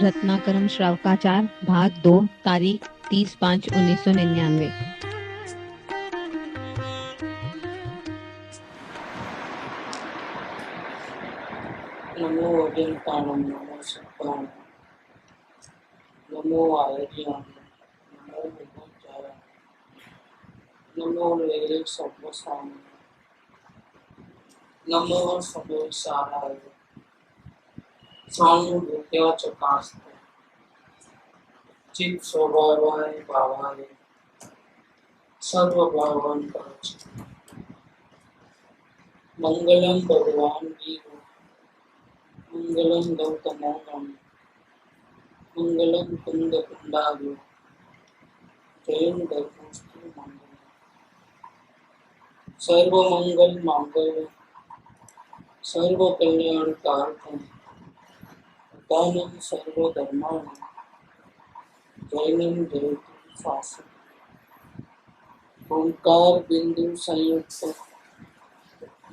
रत्नाकरम श्रावकाचार भाग 2 तारीख 30/5/1999। नमो अजंताणं नमो सत्ताणं नमो आयर्याणं नमो विभूचाय नमो वेरे सर्वसाम नमो सर्वेशाराय सानुभूत्या चकास्ते चित् स्वभावाय भावाय सर्वभावान् परच मंगलम भगवान वीर मंगलम गौतमो नम मंगलम कुंद कुंडालु जयं धर्मस्तु मंगलम सर्वमंगल मांगल्य सर्व कल्याण कारकम दानम सर्वधर्माणं जैनम जयतु शासनम ओंकार बिंदु संयुक्त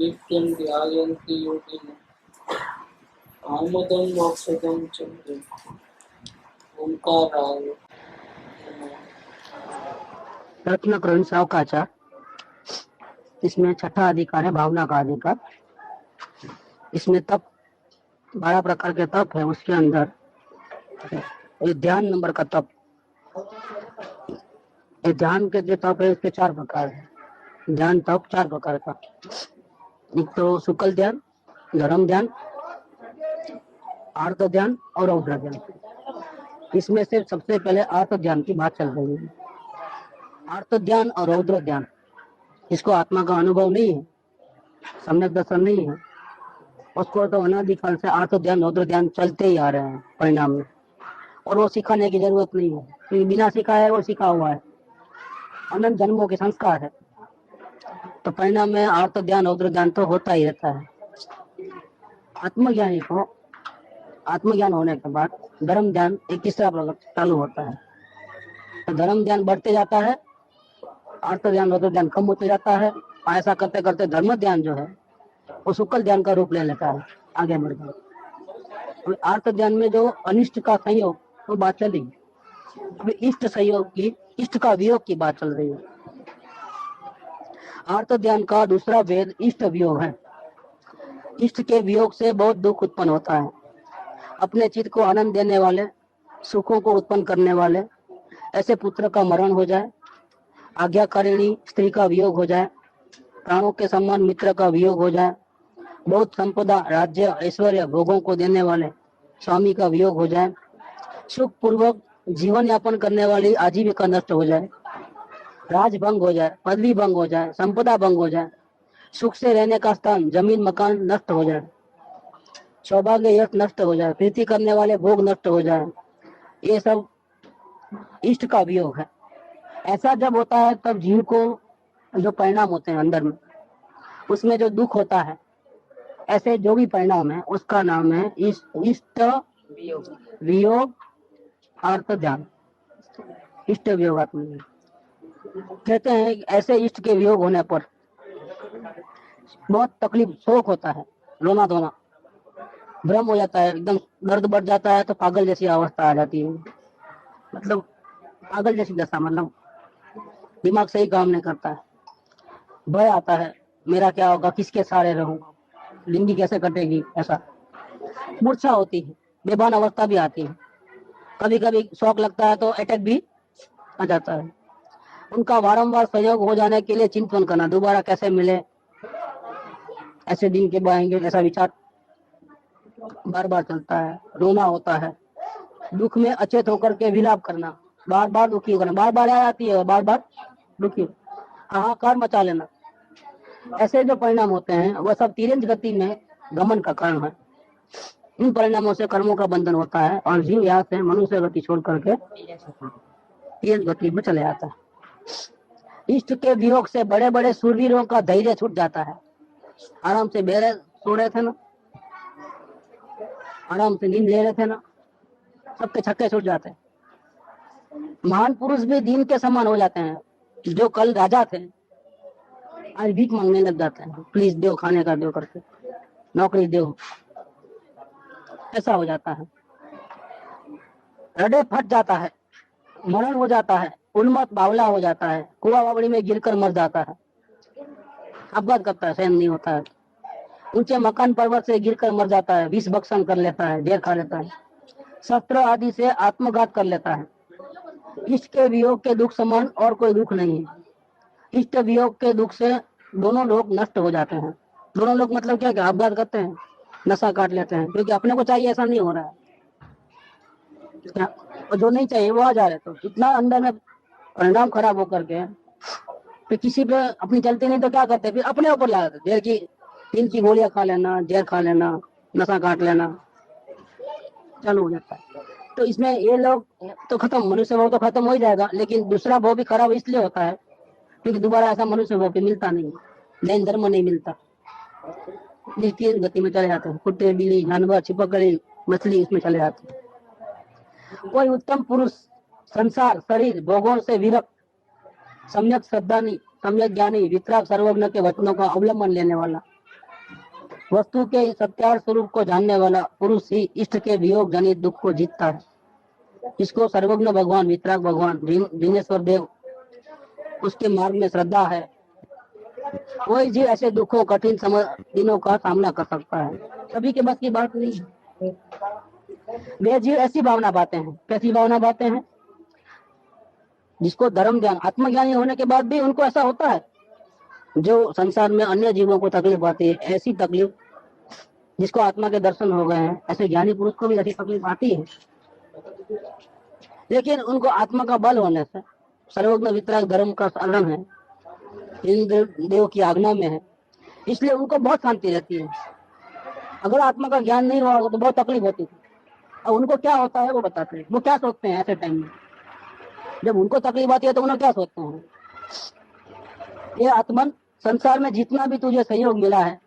नित्यं ध्यायन्ति योगिनः आमदं मोक्षदं च ओंकाराय नमः। रत्नाकरण सावकाचार, इसमें छठा अधिकार है भावना का अधिकार। इसमें तप 12 प्रकार के तप है। उसके अंदर ये ध्यान नंबर का तप, ये ध्यान के जो तप है इसके 4 प्रकार है। ध्यान तप 4 प्रकार का, एक तो शुक्ल ध्यान, धर्म ध्यान, आर्त ध्यान और रौद्र ध्यान। इसमें से सबसे पहले आर्त ध्यान की बात चल रही है। आर्त ध्यान और रौद्र ध्यान, इसको आत्मा का अनुभव नहीं है, सम्यक दर्शन नहीं है, उसको तो अनादिकाल से आर्त ध्यान रौद्र ध्यान चलते ही आ रहे हैं परिणाम में, और वो सिखाने की जरूरत नहीं है, क्योंकि बिना सिखाया है वो सिखा हुआ है, अनंत जन्मों के संस्कार है। तो परिणाम में आर्त ध्यान रौद्र ध्यान तो होता ही रहता है। आत्मज्ञानी को आत्मज्ञान होने के बाद धर्म ध्यान एक तीसरा प्रकार चालू होता है। तो धर्म ध्यान बढ़ते जाता है, आर्त ध्यान रौद्र ध्यान कम होते जाता है। ऐसा करते करते धर्म ध्यान जो है वो शुक्ल ध्यान का रूप ले लेता है आगे बढ़कर। आर्त ध्यान में जो अनिष्ट का संयोग वो बात चली, अभी इष्ट संयोग की, इष्ट का वियोग की बात चल रही है। आर्त ध्यान का दूसरा भेद इष्ट वियोग है। इष्ट के वियोग से बहुत दुख उत्पन्न होता है। अपने चित्त को आनंद देने वाले, सुखों को उत्पन्न करने वाले ऐसे पुत्र का मरण हो जाए, आज्ञाकारिणी स्त्री का वियोग हो जाए, प्राणों के समान मित्र का वियोग हो जाए, बहुत संपदा, राज्य, ऐश्वर्य, भोगों को देने वाले स्वामी का वियोग हो जाए, सुख पूर्वक जीवन यापन करने वाली आजीविका नष्ट हो जाए, राज भंग हो जाए, पदवी भंग हो जाए, संपदा भंग हो जाए, सुख से रहने का स्थान, जमीन मकान नष्ट हो जाए, सौभाग्य यश नष्ट हो जाए, प्रीति करने वाले भोग नष्ट हो जाए, ये सब इष्ट का वियोग है। ऐसा जब होता है तब जीव को जो परिणाम होते हैं अंदर में, उसमें जो दुख होता है, ऐसे जो भी परिणाम है उसका नाम है इष्ट वियोग आर्त ध्यान। इष्ट वियोगात्मक कहते हैं। ऐसे इष्ट के वियोग होने पर बहुत तकलीफ, शोक होता है, रोना धोना, भ्रम हो जाता है, एकदम दर्द बढ़ जाता है, तो पागल जैसी अवस्था आ जाती है। मतलब पागल जैसी दशा, मतलब दिमाग सही काम नहीं करता है, भय आता है, मेरा क्या होगा, किसके सहारे रहूंगा, जिंदगी कैसे कटेगी, ऐसा मूर्छा होती है, बेभान अवस्था भी आती है, कभी कभी शौक लगता है तो अटैक भी आ जाता है। उनका बारंबार संयोग हो जाने के लिए चिंतन करना, दोबारा कैसे मिले, ऐसे दिन के आएंगे, ऐसा विचार बार बार चलता है। रोना होता है, दुख में अचेत होकर के विलाप करना, बार बार दुखी करना, बार बार आ जाती है, बार बार दुखी, हाहाकार मचा लेना। ऐसे जो परिणाम होते हैं वह सब तीव्र गति में गमन का कारण है। इन परिणामों से कर्मों का बंधन होता है और जीव यहाँ से मनुष्य गति छोड़ करके तेज गति में चले जाता है। इष्ट के वियोग से बड़े बड़े शूरवीरों का धैर्य छूट जाता है। आराम से बेरे सो रहे थे ना, आराम से नींद ले रहे थे ना, सबके छक्के छूट जाते हैं। महान पुरुष भी दीन के समान हो जाते हैं। जो कल राजा थे आज भीख मांगने लग जाते हैं, प्लीज दो, खाने का दो करके, नौकरी दो, ऐसा हो जाता है। हृदय फट जाता है, मरण हो जाता है, उन्मत्त बावला हो जाता है, कुआ बावड़ी में गिरकर मर जाता है, अपघात करता है, सहन नहीं होता है, ऊंचे मकान पर्वत से गिरकर मर जाता है, विष भक्षण कर लेता है, जहर खा लेता है, शस्त्र आदि से आत्मघात कर लेता है। इष्ट के वियोग के दुख समान और कोई दुख नहीं है। इष्ट वियोग के दुख से दोनों लोग नष्ट हो जाते हैं। दोनों लोग मतलब क्या क्या अपघात करते हैं, नशा काट लेते हैं, क्योंकि अपने को चाहिए ऐसा नहीं हो रहा है, और जो नहीं चाहिए वो आ जा रहे, तो इतना अंदर में परिणाम खराब होकर के फिर किसी पे अपनी चलती नहीं तो क्या करते, फिर अपने ऊपर ला देते, जहर की नींद की गोलियां खा लेना, जहर खा लेना, नशा काट लेना चालू हो जाता है। तो इसमें ये लोग तो खत्म, मनुष्य भाव तो खत्म हो ही जाएगा, लेकिन दूसरा भाव भी खराब इसलिए होता है क्योंकि दोबारा ऐसा मनुष्य भाव भी मिलता नहीं, जैन धर्म नहीं मिलता, नित्य गति में चले जाते हैं, कुत्ते बिल्ली जानवर छिपकली मछली इसमें चले जाते हैं। कोई उत्तम पुरुष संसार शरीर भोगों से विरक्त, सम्यक श्रद्धानी, सम्यक ज्ञानी, वितराग सर्वज्ञ के वचनों का अवलंबन लेने वाला, वस्तु के सत्यार स्वरूप को जानने वाला पुरुष ही इष्ट के वियोग जनित दुख को जीतता है। इसको सर्वज्ञ भगवान, वितराग भगवान, जिनेश्वर देव उसके मार्ग में श्रद्धा है, कोई जी ऐसे दुखों कठिन दिनों का सामना कर सकता है। सभी के बस की बात नहीं है। वे जीव ऐसी भावना पाते हैं, कैसी भावना पाते हैं, जिसको धर्म ज्ञान आत्मज्ञानी होने के बाद भी उनको ऐसा होता है, जो संसार में अन्य जीवों को तकलीफ आती है, ऐसी तकलीफ जिसको आत्मा के दर्शन हो गए हैं, ऐसे ज्ञानी पुरुष को भी ऐसी तकलीफ आती है, लेकिन उनको आत्मा का बल होने से, सर्वज्ञ वितराग धर्म का शरण है, इंद्र देव की आज्ञा में है, इसलिए उनको बहुत शांति रहती है। अगर आत्मा का ज्ञान नहीं हुआ तो बहुत तकलीफ होती थी। और उनको क्या होता है वो बताते हैं, वो क्या सोचते हैं ऐसे टाइम में, जब उनको तकलीफ आती है तो उन्हें क्या सोचते हैं, ये आत्मन संसार में जितना भी तुझे सहयोग मिला है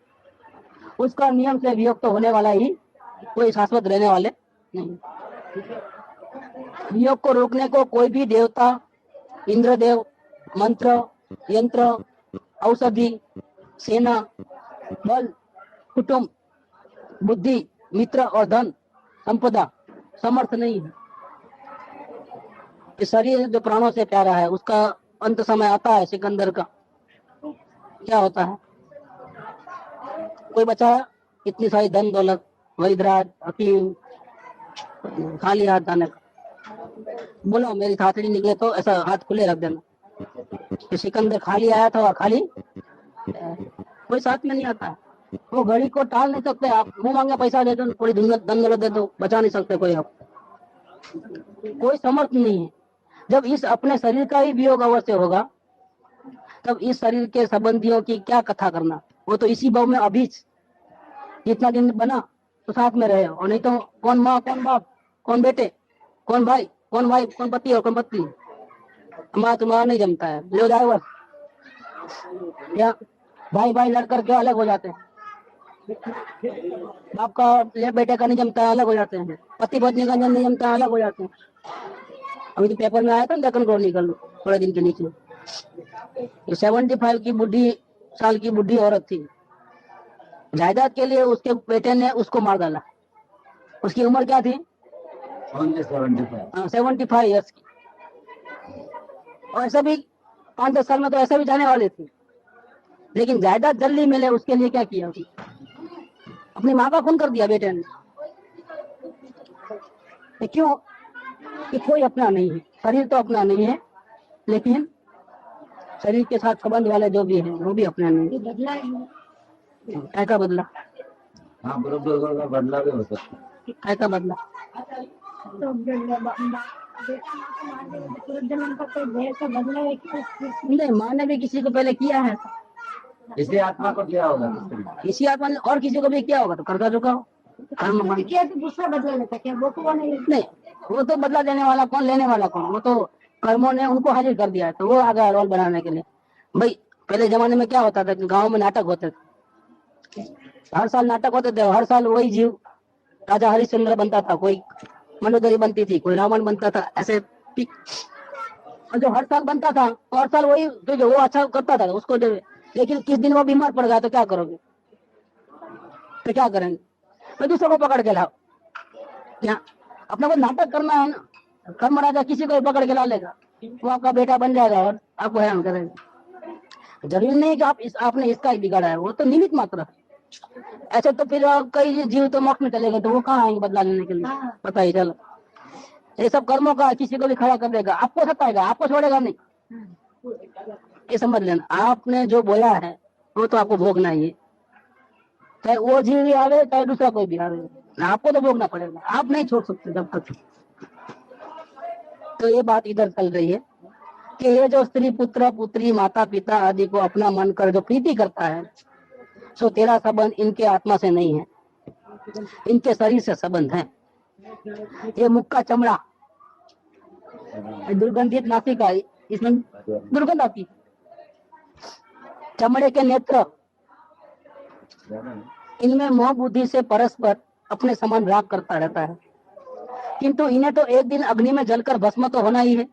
उसका नियम से वियोग तो होने वाला ही, कोई शाश्वत रहने वाले नहीं। वियोग को रोकने को कोई भी देवता, इंद्रदेव, मंत्र, यंत्र, औषधि, सेना, बल, कुटुंब, बुद्धि, मित्र और धन संपदा समर्थ नहीं है। इस शरीर जो प्राणों से प्यारा है उसका अंत समय आता है, सिकंदर का क्या होता है, कोई बचा इतनी सारी धन दौलत, वैधराज हकीम, खाली हाथ जाने का, बोलो मेरी थातड़ी निकले तो ऐसा हाथ खुले रख देना, कि सिकंदर खाली आया था और खाली कोई साथ में नहीं आता है। वो घड़ी को टाल नहीं सकते आप, मुंह मांगे पैसा दे दो, थोड़ी धन दौलत दे दो, बचा नहीं सकते कोई, आप कोई समर्थ नहीं है। जब इस अपने शरीर का ही वियोग अवश्य होगा तब इस शरीर के संबंधियों की क्या कथा करना, वो तो इसी भाव में अभी जितना दिन बना तो साथ में रहे, और नहीं तो कौन माँ कौन बाप कौन बेटे कौन भाई कौन वाइफ कौन पति और कौन पत्नी, हमारा तुम्हारा नहीं जमता है, ले जाए बस, या भाई भाई लड़ करके अलग हो जाते हैं, बाप का ले बेटे का नहीं जमता है अलग हो जाते हैं, पति पत्नी का नहीं जमता है अलग हो जाते हैं। अभी तो पेपर में आया था डेक्कन क्रॉनिकल थोड़े दिन के नीचे, 75 की बुढ़ी साल की बुढ़ी औरत थी, जायदाद के लिए उसके बेटे ने उसको मार डाला। उसकी उम्र क्या थी, 75 ईयर्स की, और ऐसा भी 5-10 साल में तो ऐसा भी जाने वाले थे, लेकिन जायदाद जल्दी मिले उसके लिए क्या किया, अपनी माँ का खून कर दिया बेटे ने। क्यों, कि कोई अपना नहीं है, शरीर तो अपना नहीं है, लेकिन शरीर के साथ संबंध वाले जो भी हैं वो भी अपना नहीं है। बदला है, का बदला, हाँ बरोबर बदला भी हो सकता है, का बदला नहीं, माँ ने भी किसी को पहले किया है, इसी आत्मा को किया होगा, इसी आत्मा ने और किसी को भी किया होगा, तो कर्जा चुका हो, कर्म किया तो दूसरा बदला लेता क्या, वो तो नहीं, वो तो बदला देने वाला कौन, लेने वाला कौन, वो तो कर्मों ने उनको हाजिर कर दिया है, तो वो आ गया रोल बनाने के लिए। भाई पहले जमाने में क्या होता था कि गाँव में नाटक होते थे, हर साल नाटक होते थे, हर साल वही जीव राजा हरिश्चंद्र बनता था, कोई मनोदरी बनती थी, कोई रावण बनता था, ऐसे जो हर साल बनता था, हर साल वही जो वो अच्छा करता था उसको दे, लेकिन किस दिन वो बीमार पड़ गया तो क्या करोगे, तो क्या करेंगे, तो दूसरों को पकड़ के लाओ, क्या अपना को नाटक करना है ना, कर्म राजा किसी को भी पकड़ के ला लेगा, वो आपका बेटा बन जाएगा और आपको हैरान करेगा। जरूरी नहीं कि आपने इसका ही बिगाड़ा है, वो तो निमित्त मात्र है। ऐसे तो फिर कई जीव तो मोक्ष में चले गए, तो वो कहाँ आएंगे बदला लेने के लिए, पता ही चलो। ये सब कर्मों का किसी को भी खड़ा कर देगा, आपको सताएगा, आपको छोड़ेगा नहीं, ये समझ लेना। आपने जो बोया है वो तो आपको भोगना ही है, चाहे वो जीव भी आवे चाहे दूसरा कोई भी आवे, आपको तो भोगना पड़ेगा, आप नहीं छोड़ सकते जब तक। तो ये बात इधर चल रही है कि ये जो स्त्री पुत्र पुत्री माता पिता आदि को अपना मन कर जो प्रीति करता है, सो तेरा संबंध इनके आत्मा से नहीं है, इनके शरीर से संबंध है। ये मुख का चमड़ा, दुर्गंधित नासिका, इसमें दुर्गंध आती, चमड़े के नेत्र, इनमें मोह बुद्धि से परस्पर अपने समान राग करता रहता है, किंतु इन्हें तो एक दिन अग्नि में जलकर भस्म तो होना ही है।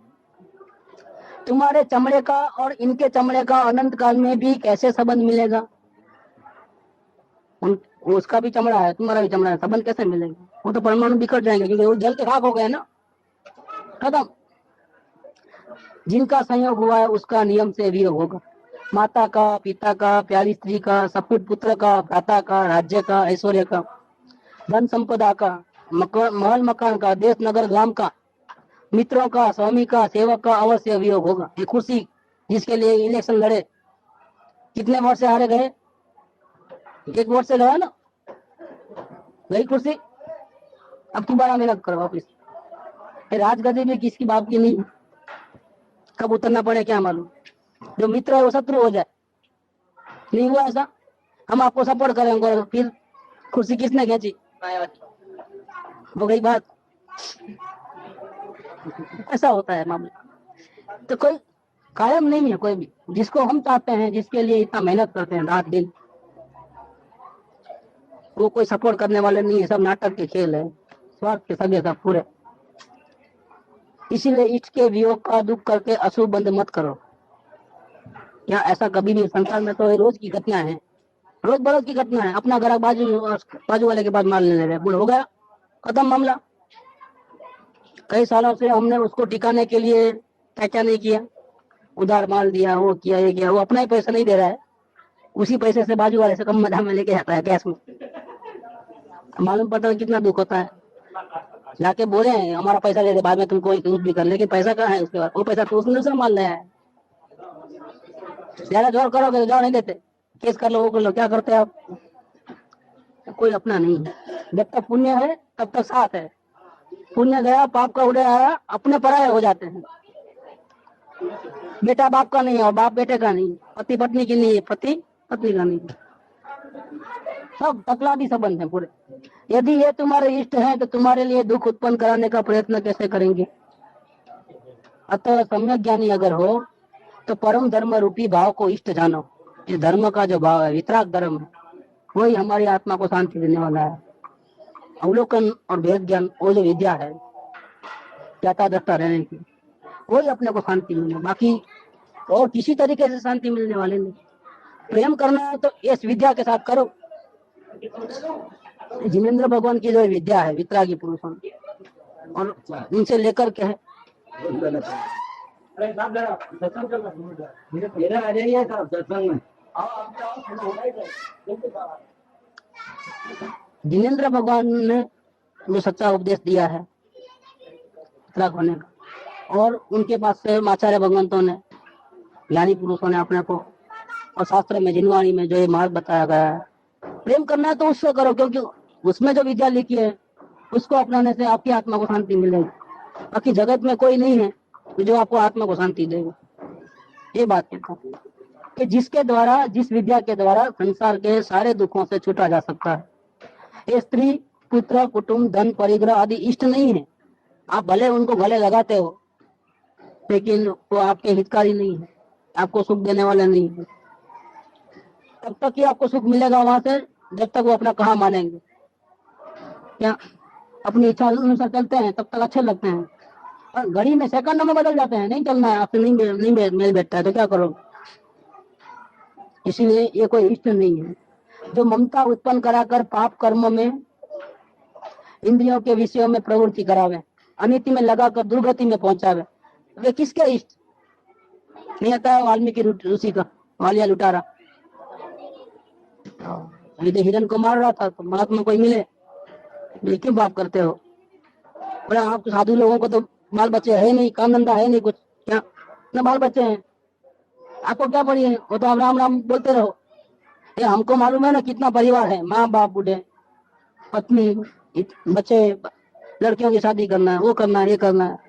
तुम्हारे चमड़े का और इनके चमड़े का अनंत काल में भी कैसे संबंध मिलेगा? उसका भी चमड़ा है, तुम्हारा भी चमड़ा है, संबंध कैसे मिलेगा? वो तो परमाणु बिखर जाएंगे, क्योंकि वो जल के खाक हो गए ना, खत्म। जिनका संयोग हुआ है उसका नियम से वियोग होगा। माता का, पिता का, प्यारी स्त्री का, सपूत पुत्र का, भ्राता का, राज्य का, ऐश्वर्य का, धन संपदा का, महल मकान का, देश नगर ग्राम का, मित्रों का, स्वामी का, सेवक का अवश्य वियोग होगा। ये कुर्सी जिसके लिए इलेक्शन लड़े, कितने वोट से हारे गए? 1 वोट से गया ना, गई कुर्सी। अब दोबारा मेहनत करो वापिस। राजगद्दी भी किसकी बाप की नहीं, कब उतरना पड़े क्या मालूम। जो मित्र है वो शत्रु हो जाए, नहीं हुआ ऐसा। हम आपको सपोर्ट करेंगे, फिर कुर्सी किसने खींची, हो गई बात। ऐसा होता है मामला। तो कोई कायम नहीं है कोई भी, जिसको हम चाहते हैं, जिसके लिए इतना मेहनत करते हैं रात दिन, वो कोई सपोर्ट करने वाले नहीं है, सब नाटक के खेल है, स्वार्थ के सगे सब पूरे। इसीलिए इष्ट के वियोग का दुख करके अशुभ बंद मत करो। क्या ऐसा कभी भी संसार में तो रोज की घटना है, रोज बरोज की घटना है। अपना घर बाजू वाले के पास माल लेने रहे, हो गया, खत्म मामला। कई सालों से हमने उसको टिकाने के लिए क्या क्या नहीं किया, उधार माल दिया, वो किया, ये किया। वो अपना ही पैसा नहीं दे रहा है, उसी पैसे से बाजू वाले से कम मदाम में लेके जाता है कैश में। मालूम पड़ता है कितना दुख होता है। जाके बोले हमारा पैसा दे दे, बाद में तुमको कुछ भी कर, लेकिन पैसा कहाँ है उसके बाद? वो पैसा तो उसने दूसरा माल लिया है। ज्यादा जोर करोगे तो जोर नहीं देते, केस कर लो, वो कर लो, क्या करते आप? कोई अपना नहीं है। जब तक पुण्य है तब तक साथ है, पुण्य गया, पाप का उदय आया, अपने पराये हो जाते हैं। बेटा बाप का नहीं है और बाप बेटे का नहीं, पति पत्नी की नहीं है, पति पत्नी का नहीं, सब तकलादी संबंध है पूरे। यदि ये तुम्हारे इष्ट हैं तो तुम्हारे लिए दुख उत्पन्न कराने का प्रयत्न कैसे करेंगे? अतः सम्यक ज्ञानी अगर हो तो परम धर्म रूपी भाव को इष्ट जानो। इस धर्म का जो भाव है, वितराग धर्म है, वही हमारी आत्मा को शांति देने वाला है। अवलोकन और भेद ज्ञान, वो जो विद्या है ज्ञाता दृष्टा रहने की, वही अपने को शांति मिले, बाकी और किसी तरीके से शांति मिलने वाले नहीं। प्रेम करना है तो इस विद्या के साथ करो। जिनेंद्र भगवान की जो विद्या है वितरागी पुरुषों, और उनसे लेकर के है जिनेंद्र भगवान ने जो सच्चा उपदेश दिया है वितराग होने का, और उनके पास से आचार्य भगवंतों ने, ज्ञानी पुरुषों ने अपने को, और शास्त्र में जिनवाणी में जो ये मार्ग बताया गया है, प्रेम करना है तो उससे करो, क्योंकि उसमें जो विद्या लिखी है उसको अपनाने से आपकी आत्मा को शांति मिलेगी। बाकी जगत में कोई नहीं है जो आपको आत्मा को शांति देगा। ये बात है कि जिसके द्वारा, जिस विद्या के द्वारा संसार के सारे दुखों से छूटा जा सकता है। ये स्त्री पुत्र कुटुंब धन परिग्रह आदि इष्ट नहीं है। आप भले उनको गले लगाते हो, लेकिन वो आपके हितकारी नहीं है, आपको सुख देने वाले नहीं है। तब तक ही आपको सुख मिलेगा वहां से जब तक वो अपना कहा मानेंगे। क्या अपनी इच्छा अनुसार चलते हैं तब तक अच्छे लगते हैं, और घड़ी में सेकंड में बदल जाते हैं। नहीं चलना है आपसे, नहीं मेल बैठता है तो क्या करोगे? इसीलिए ये कोई इष्ट नहीं है। जो ममता उत्पन्न कराकर पाप कर्म में, इंद्रियों के विषयों में प्रवृत्ति करावे, अनिति में लगाकर दुर्गति में पहुंचावे, वे किसके इष्ट? नहीं आता है वाल्मीकि ऋषि का वालिया लुटारा, यदि हिरण को मार रहा था तो महात्मा कोई मिले, ये क्यों पाप करते हो? बोले आप साधु लोगों को तो बाल बच्चे है नहीं, काम धंधा है नहीं कुछ, क्या न बाल बच्चे हैं, आपको क्या पड़ी है? वो तो आप राम राम बोलते रहो। ये हमको मालूम है ना कितना परिवार है, माँ बाप, बूढ़े, पत्नी, बच्चे, लड़कियों की शादी करना है, वो करना है, ये करना है।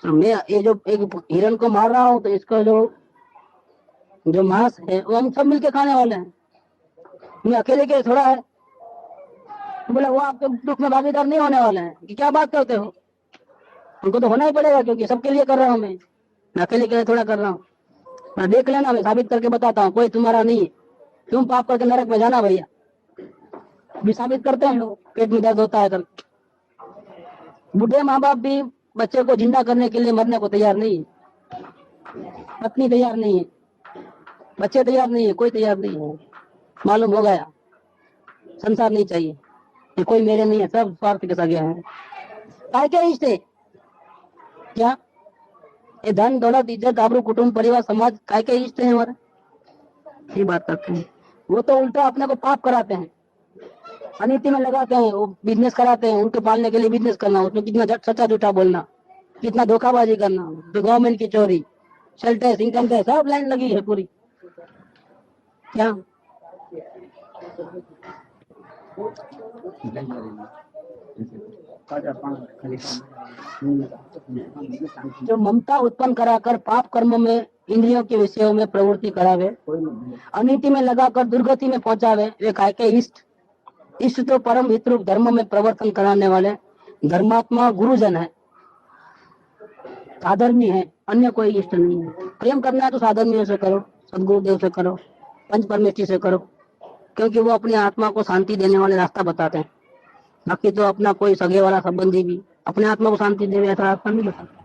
तो मैं ये जो एक हिरण को मार रहा हूँ तो इसका जो मांस है वो हम सब मिलके खाने वाले हैं, मैं अकेले के थोड़ा है। बोला वो आपके दुख में भागीदार नहीं होने वाले हैं, कि क्या बात करते हो? उनको तो होना ही पड़ेगा क्योंकि सबके लिए कर रहा हूँ मैं अकेले के लिए थोड़ा कर रहा हूँ। मैं देख लेना, मैं साबित करके बताता हूँ, कोई तुम्हारा नहीं है, तुम पाप करके नरक में जाना भैया। भी साबित करते हैं लोग, पेट में दर्द होता है कर। बूढ़े माँ बाप भी बच्चे को जिंदा करने के लिए मरने को तैयार नहीं है, पत्नी तैयार नहीं है, बच्चे तैयार नहीं है, कोई तैयार नहीं है। मालूम हो गया संसार नहीं चाहिए, ये कोई मेरे नहीं है, सब स्वार्थ के सगे हैं। काय के इष्ट है क्या? ये धन दौलत इज्जत आबरू कुटुंब परिवार समाज काय के इष्ट है हमारे? ये बात करते हैं। वो तो उल्टा अपने को पाप कराते हैं, अनिति में लगाते हैं, वो बिजनेस कराते हैं, उनके पालने के लिए बिजनेस करना, उसमें कितना सच्चा झूठा बोलना, कितना धोखाबाजी करना, गवर्नमेंट की चोरी, सेल टैक्स, इनकम टैक्स, सब लाइन लगी है पूरी। क्या जो ममता उत्पन्न कराकर पाप कर्मों में इंद्रियों के विषयों में प्रवृत्ति करावे, अनिति में लगाकर दुर्गति में पहुंचावे, वे काय के इष्ट? इष्ट तो परम हित रूप धर्म में प्रवर्तन कराने वाले धर्मात्मा गुरुजन है, साधर्मी है, अन्य कोई इष्ट नहीं है। प्रेम करना है तो साधर्मियों से करो, सदगुरुदेव से करो, पंच परमेष्ठी से करो, क्योंकि वो अपनी आत्मा को शांति देने वाले रास्ता बताते हैं। बाकी तो अपना कोई सगे वाला संबंधी भी अपने आत्मा को शांति देवे ऐसा रास्ता नहीं बताता।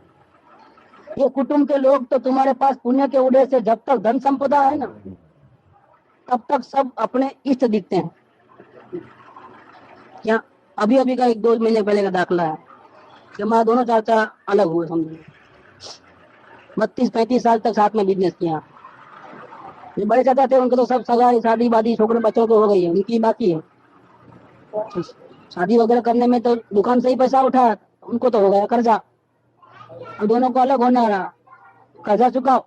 ये कुटुंब के लोग तो तुम्हारे पास पुण्य के उदय से जब तक धन संपदा है ना तब तक सब अपने इष्ट दिखते हैं। क्या अभी अभी का 1-2 महीने पहले का दाखला है कि हमारा दोनों चाचा अलग हुए, समझो 32-35 साल तक साथ में बिजनेस किया। ये बड़े चाचा थे, उनको तो सब सगाई शादी वादी छोकरे बच्चों को हो गई है, उनकी बाकी है। शादी वगैरह करने में तो दुकान से ही पैसा उठा, उनको तो हो गया कर्जा, और दोनों को अलग होना रहा, कर्जा चुकाओ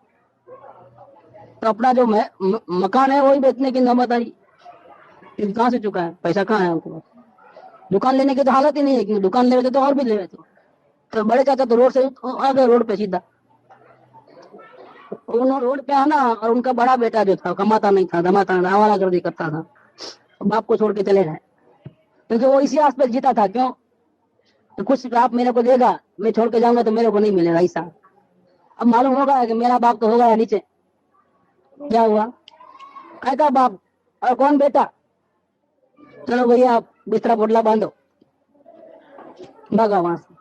तो अपना जो मकान है वही बेचने की नौबत आई। कहाँ से चुका है, पैसा कहाँ है उनको? दुकान लेने की तो हालत ही नहीं है, क्योंकि दुकान ले तो और भी ले तो बड़े चाचा तो रोड से आ गए, रोड पे सीधा। उन्होंने रोड पे आना, और उनका बड़ा बेटा जो था कमाता नहीं था, दमाता आवारा गर्दी करता था, बाप को छोड़ के चले गए, क्योंकि वो इसी आस पे जीता था। क्यों? तो कुछ आप मेरे को देगा, मैं छोड़ के जाऊंगा तो मेरे को नहीं मिलेगा ऐसा। अब मालूम होगा कि मेरा बाप तो हो गया नीचे, क्या हुआ? काय का बाप और कौन बेटा? चलो भैया आप बिस्तरा पोटला बांधो, भागा वहां से।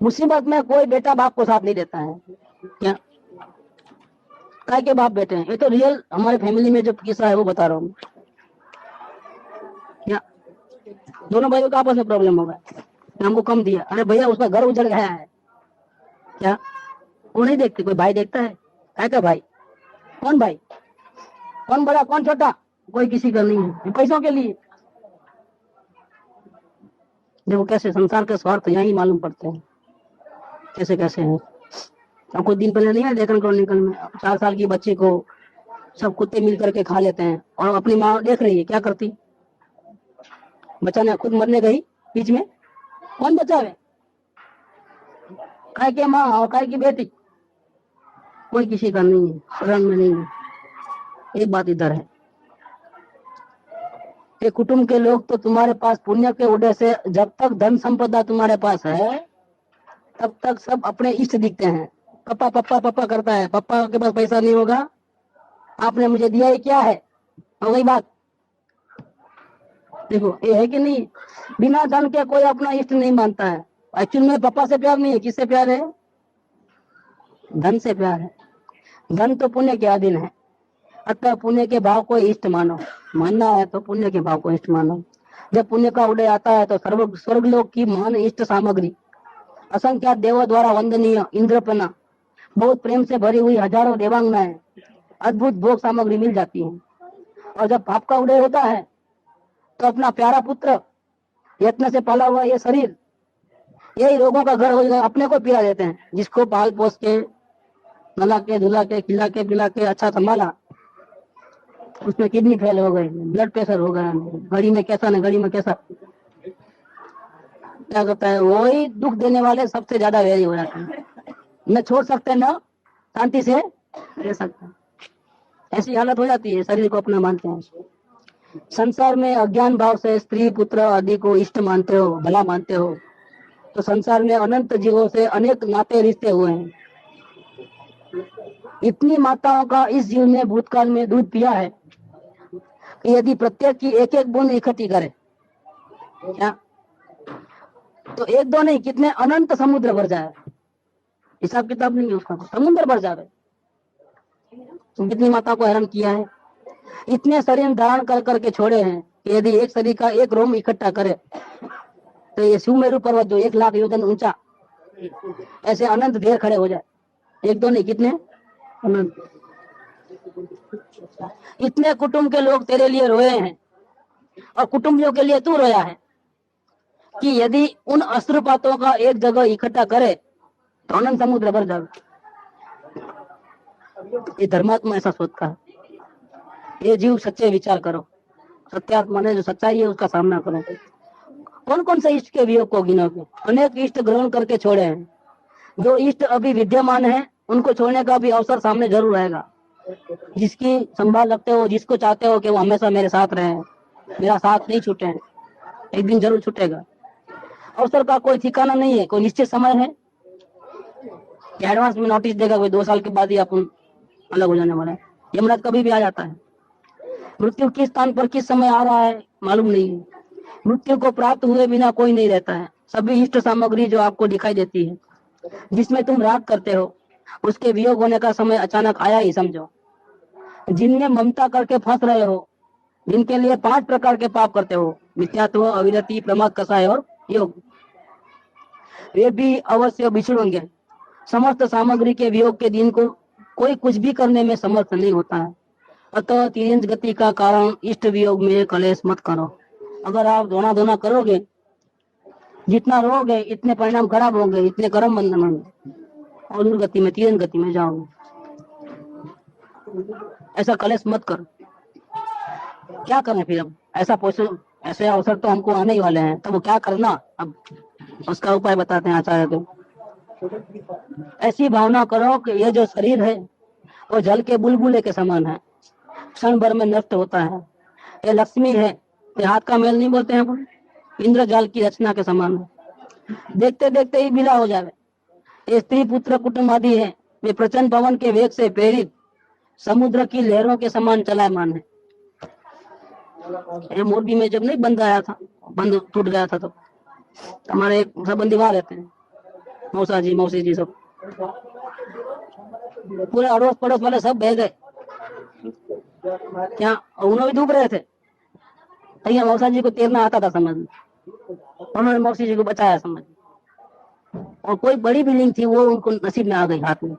मुसीबत में कोई बेटा बाप को साथ नहीं देता है। क्या काय के बाप बेटे हैं? ये तो रियल हमारे फैमिली में जो किस्सा है वो बता रहा हूँ। क्या दोनों भाइयों का आपस में प्रॉब्लम होगा, हमको कम दिया, अरे भैया उसका घर उजड़ गया है। क्या वो नहीं देखते? कोई भाई देखता है? काय का भाई? कौन भाई? कौन बड़ा कौन छोटा? कोई किसी का नहीं है, पैसों के लिए। देखो कैसे संसार के स्वार्थ यही मालूम पड़ते हैं, कैसे कैसे हैं। अब कुछ दिन पहले नहीं है डेक्कन क्रॉनिकल में 4 साल की बच्ची को सब कुत्ते मिल करके खा लेते हैं, और अपनी माँ देख रही है क्या करती। बच्चा ने खुद मरने गई बीच में, कौन बचावे? काय के माँ और काय की बेटी, कोई किसी का नहीं है, शरण में नहीं है। एक बात इधर है, ये कुटुंब के लोग तो तुम्हारे पास पुण्य के उदय से जब तक धन संपदा तुम्हारे पास है तब तक सब अपने इष्ट दिखते हैं। पप्पा पप्पा पप्पा करता है, पप्पा के पास पैसा नहीं होगा, आपने मुझे दिया ये क्या है, हो गई बात। देखो ये है कि नहीं, बिना धन के कोई अपना इष्ट नहीं मानता है। एक्चुअल में पापा से प्यार नहीं है, किससे प्यार है? धन से प्यार है। धन तो पुण्य के अधीन है, अतः पुण्य के भाव को इष्ट मानो। मानना है तो पुण्य के भाव को इष्ट मानो। जब पुण्य का उदय आता है तो स्वर्ग लोक की महान इष्ट सामग्री असंख्यात देवों द्वारा वंदनीय इंद्रपना, बहुत प्रेम से भरी हुई हजारों देवांगनाएं, अद्भुत भोग सामग्री मिल जाती है। और जब पाप का उदय होता है तो अपना प्यारा पुत्र, यत्न से पाला हुआ ये शरीर, यही रोगों का घर हो जाए, अपने को पीड़ा देते हैं। जिसको पाल पोस के, नला के, धुला के, खिला के, पिला के अच्छा संभाला, उसमें किडनी फेल हो गई, ब्लड प्रेशर हो गया, घड़ी में कैसा न घड़ी में कैसा, क्या करता है, वही दुख देने वाले सबसे ज्यादा वैरी हो जाते हैं। न छोड़ सकते न शांति से रह सकते, ऐसी हालत हो जाती है, शरीर को अपना मानते हैं। संसार में अज्ञान भाव से स्त्री पुत्र आदि को इष्ट मानते हो, भला मानते हो, तो संसार में अनंत जीवों से अनेक नाते रिश्ते हुए हैं। इतनी माताओं का इस जीव ने भूतकाल में दूध पिया है कि यदि प्रत्येक की एक एक बूंद इकट्ठी करे, क्या तो एक दो नहीं, कितने अनंत समुद्र भर जाए, हिसाब किताब नहीं है उसका, समुद्र भर जाए। तो कितनी माता को हैरान किया है। इतने शरीर धारण कर करके छोड़े हैं कि यदि एक शरीर का एक रोम इकट्ठा करे तो ये सुमेरु पर्वत जो 1,00,000 योजन ऊंचा, ऐसे अनंत ढेर खड़े हो जाए। एक दो नहीं, कितने अनंत। इतने कुटुंब के लोग तेरे लिए रोए हैं और कुटुंबियों के लिए तू रोया है कि यदि उन अश्रुपातों का एक जगह इकट्ठा करे तो अनंत समुद्र भर जाए। ये धर्मात्मा ऐसा सोचता है। ये जीव सच्चे विचार करो, सत्यात्मा ने जो सच्चाई है उसका सामना करो। कौन कौन से इष्ट के वियोग को गिनोगे? अनेक इष्ट ग्रहण करके छोड़े हैं। जो इष्ट अभी विद्यमान है उनको छोड़ने का भी अवसर सामने जरूर आएगा। जिसकी संभाल रखते हो, जिसको चाहते हो कि वो हमेशा मेरे साथ रहे, मेरा साथ नहीं छूटे, एक दिन जरूर छूटेगा। अवसर का कोई ठिकाना नहीं है, कोई निश्चित समय है कि एडवांस में नोटिस देगा कोई 2 साल के बाद ही अपन अलग हो जाने वाला है। यमराज कभी भी आ जाता है। मृत्यु किस स्थान पर किस समय आ रहा है मालूम नहीं है। मृत्यु को प्राप्त हुए बिना कोई नहीं रहता है। सभी इष्ट सामग्री जो आपको दिखाई देती है, जिसमें तुम राग करते हो, उसके वियोग होने का समय अचानक आया ही समझो। जिनमें ममता करके फंस रहे हो, जिनके लिए 5 प्रकार के पाप करते हो, मिथ्यात्व, अविरति, प्रमाद, कसाय और योग, वे भी अवश्य बिछड़ेंगे। समस्त सामग्री के वियोग के दिन को कोई कुछ भी करने में समर्थ नहीं होता है। अतः तिरंज गति का कारण इष्ट वियोग में कलेश मत करो। अगर आप धोना धोना करोगे, जितना रोगे इतने परिणाम खराब होंगे, इतने कर्म बंधन होंगे और दुर्गति में, तिरंज गति में जाओगे। ऐसा कलेश मत करो। क्या करें फिर? अब ऐसे अवसर तो हमको आने ही वाले हैं, तो वो क्या करना, अब उसका उपाय बताते हैं आचार्य। तो ऐसी भावना करो कि ये जो शरीर है वो जल के बुलबुले के समान है, क्षण भर में नष्ट होता है। ये लक्ष्मी है, ये हाथ का मेल नहीं बोलते हैं, इंद्रजाल की रचना के समान है, देखते देखते ही विदा हो जावे। ये स्त्री पुत्र कुटुंब आदि है, वे प्रचंड पवन के वेग से प्रेरित समुद्र की लहरों के समान चलायमान है। ये मोरबी में जब नहीं बंद आया था, बंद टूट गया था, तो हमारे सब बंदी वहां रहते हैं, मौसा जी, मौसी जी, सब पूरे अड़ोस पड़ोस वाले सब बह गए क्या, उन्होंने भी डूब रहे थे। भैया मौसा जी को तैरना आता था समझ, उन्होंने मौसी जी को बचाया समझ। और कोई बड़ी बिल्डिंग थी, वो उनको नसीब में आ गई हाथ में,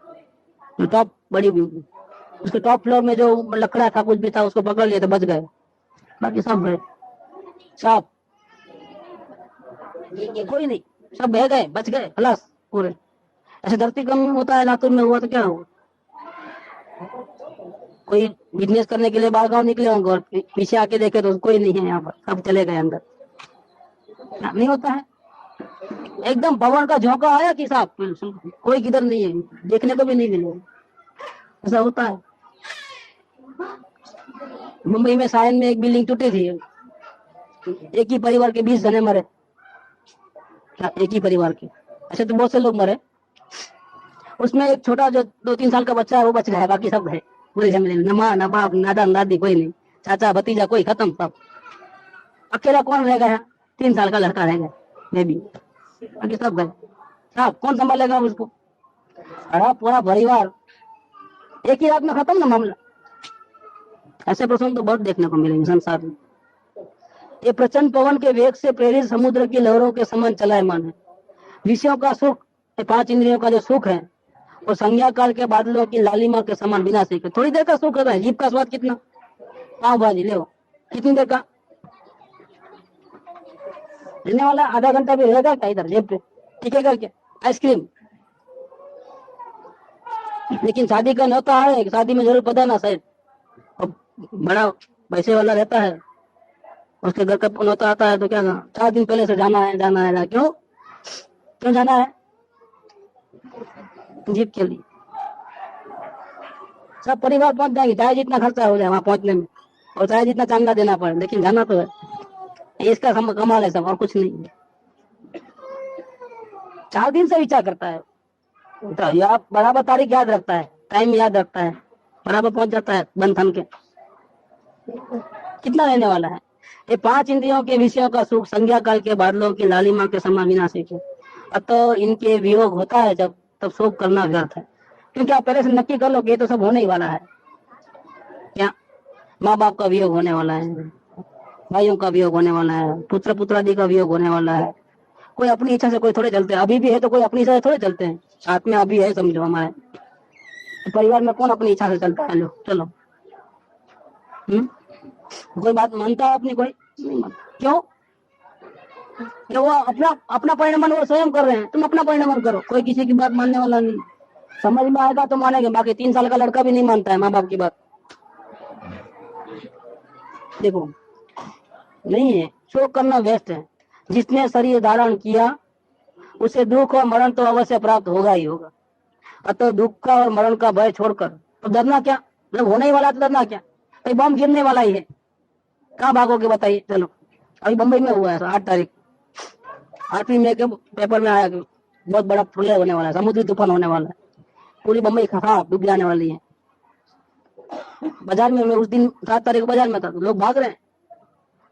जो टॉप बड़ी बिल्डिंग, उसके टॉप फ्लोर में जो लकड़ा था कुछ भी था, उसको पकड़ लिया तो बच गए, बाकी सब गए, सब कोई नहीं, सब बह गए, बच गए, खलास पूरे। ऐसे धरती कम होता है, लातूर में हुआ तो क्या हुआ, कोई बिजनेस करने के लिए बाहर गाँव निकले होंगे और पीछे आके देखे तो कोई नहीं है यहाँ पर, सब चले गए अंदर। नहीं होता है, एकदम भवन का झोंका आया कि साहब कोई किधर नहीं है, देखने को भी नहीं मिलेगा, ऐसा होता है। मुंबई में सायन में एक बिल्डिंग टूटी थी, एक ही परिवार के 20 जने मरे, एक ही परिवार के, ऐसे तो बहुत से लोग मरे। उसमें एक छोटा जो 2-3 साल का बच्चा है वो बच गया, बाकी सब गए पूरे फैमिली में, न माँ न बाप, नादा दादी कोई नहीं, चाचा भतीजा कोई खत्म, सब अकेला कौन रह गया, 3 साल का लड़का रह गया, मैं भी, बाकी सब गए। साहब कौन संभालेगा उसको, अरे पूरा परिवार एक ही रात में खत्म ना मामला। ऐसे प्रसंग तो बहुत देखने को मिलेंगे संसार में। ये प्रचंड पवन के वेग से प्रेरित समुद्र की लहरों के समान चलायमान है। विषयों का सुख, ये 5 इंद्रियों का जो सुख है वो संज्ञा काल के बादलों की लालिमा के समान विनाशी है। थोड़ी देर का सुख होता है। जीभ का स्वाद कितना, पाव भाजी ले कितनी देर का रहने वाला, आधा घंटा भी रहेगा क्या इधर जेब पे टिकेगा क्या? आइसक्रीम। लेकिन शादी का न्योता है, शादी में जरूर पता ना शायद, अब बड़ा पैसे वाला रहता है, उसके घर का न्योता आता है तो क्या 4 दिन पहले से जाना है जाना है। क्यों क्यों जाना है? जीप के लिए। सब परिवार पहुंच जाएंगे, चाहे जितना खर्चा हो जाए वहां पहुंचने में, और चाहे जितना चांदा देना पड़े, लेकिन जाना तो है। इसका कमाल है सब, और कुछ नहीं। 4 दिन से विचार करता है तो या बराबर तारीख याद रखता है, टाइम याद रखता है, बराबर पहुंच जाता है बंद थम के। कितना रहने वाला है? ये 5 इंद्रियों के विषयों का सुख संज्ञा काल के बादलों की लालिमा के समान विनाशी है। अतः इनके वियोग होता है जब, तब शोक करना व्यर्थ है। क्योंकि आप पहले से नक्की कर लो कि ये तो सब होने ही वाला है। क्या माँ बाप का वियोग होने वाला है, भाइयों का वियोग होने वाला है, पुत्र पुत्रादि का वियोग होने वाला है। कोई अपनी इच्छा से कोई थोड़े चलते हैं, अभी भी है तो कोई अपनी इच्छा से थोड़े चलते हैं। साथ में अभी है समझो हमारे परिवार में, कौन अपनी इच्छा से चलता है? लो चलो। कोई बात मानता है अपनी? कोई नहीं मानता। क्यों? वो अपना अपना परिणाम वो स्वयं कर रहे हैं, तुम अपना परिणाम करो। कोई किसी की बात मानने वाला नहीं। समझ में आएगा तो मानेंगे, बाकी 3 साल का लड़का भी नहीं मानता है माँ बाप की बात। देखो नहीं है, शोक करना व्यस्त है। जिसने शरीर धारण किया उसे दुख और मरण तो अवश्य प्राप्त होगा ही होगा। अतः दुख का और मरण का भय छोड़कर तो डरना क्या? मतलब होने ही वाला तो डरना क्या? कहीं बम गिरने वाला ही है, कहाँ भागोगे बताइए? चलो अभी बम्बई में हुआ है 8 तारीख, 8वीं मई के पेपर में आया कि बहुत बड़ा प्रलय होने वाला है, समुद्री तूफान होने वाला है, पूरी बम्बई खा डूब जाने वाली है। बाजार में मैं उस दिन 7 तारीख को बाजार में था तो लोग भाग रहे हैं,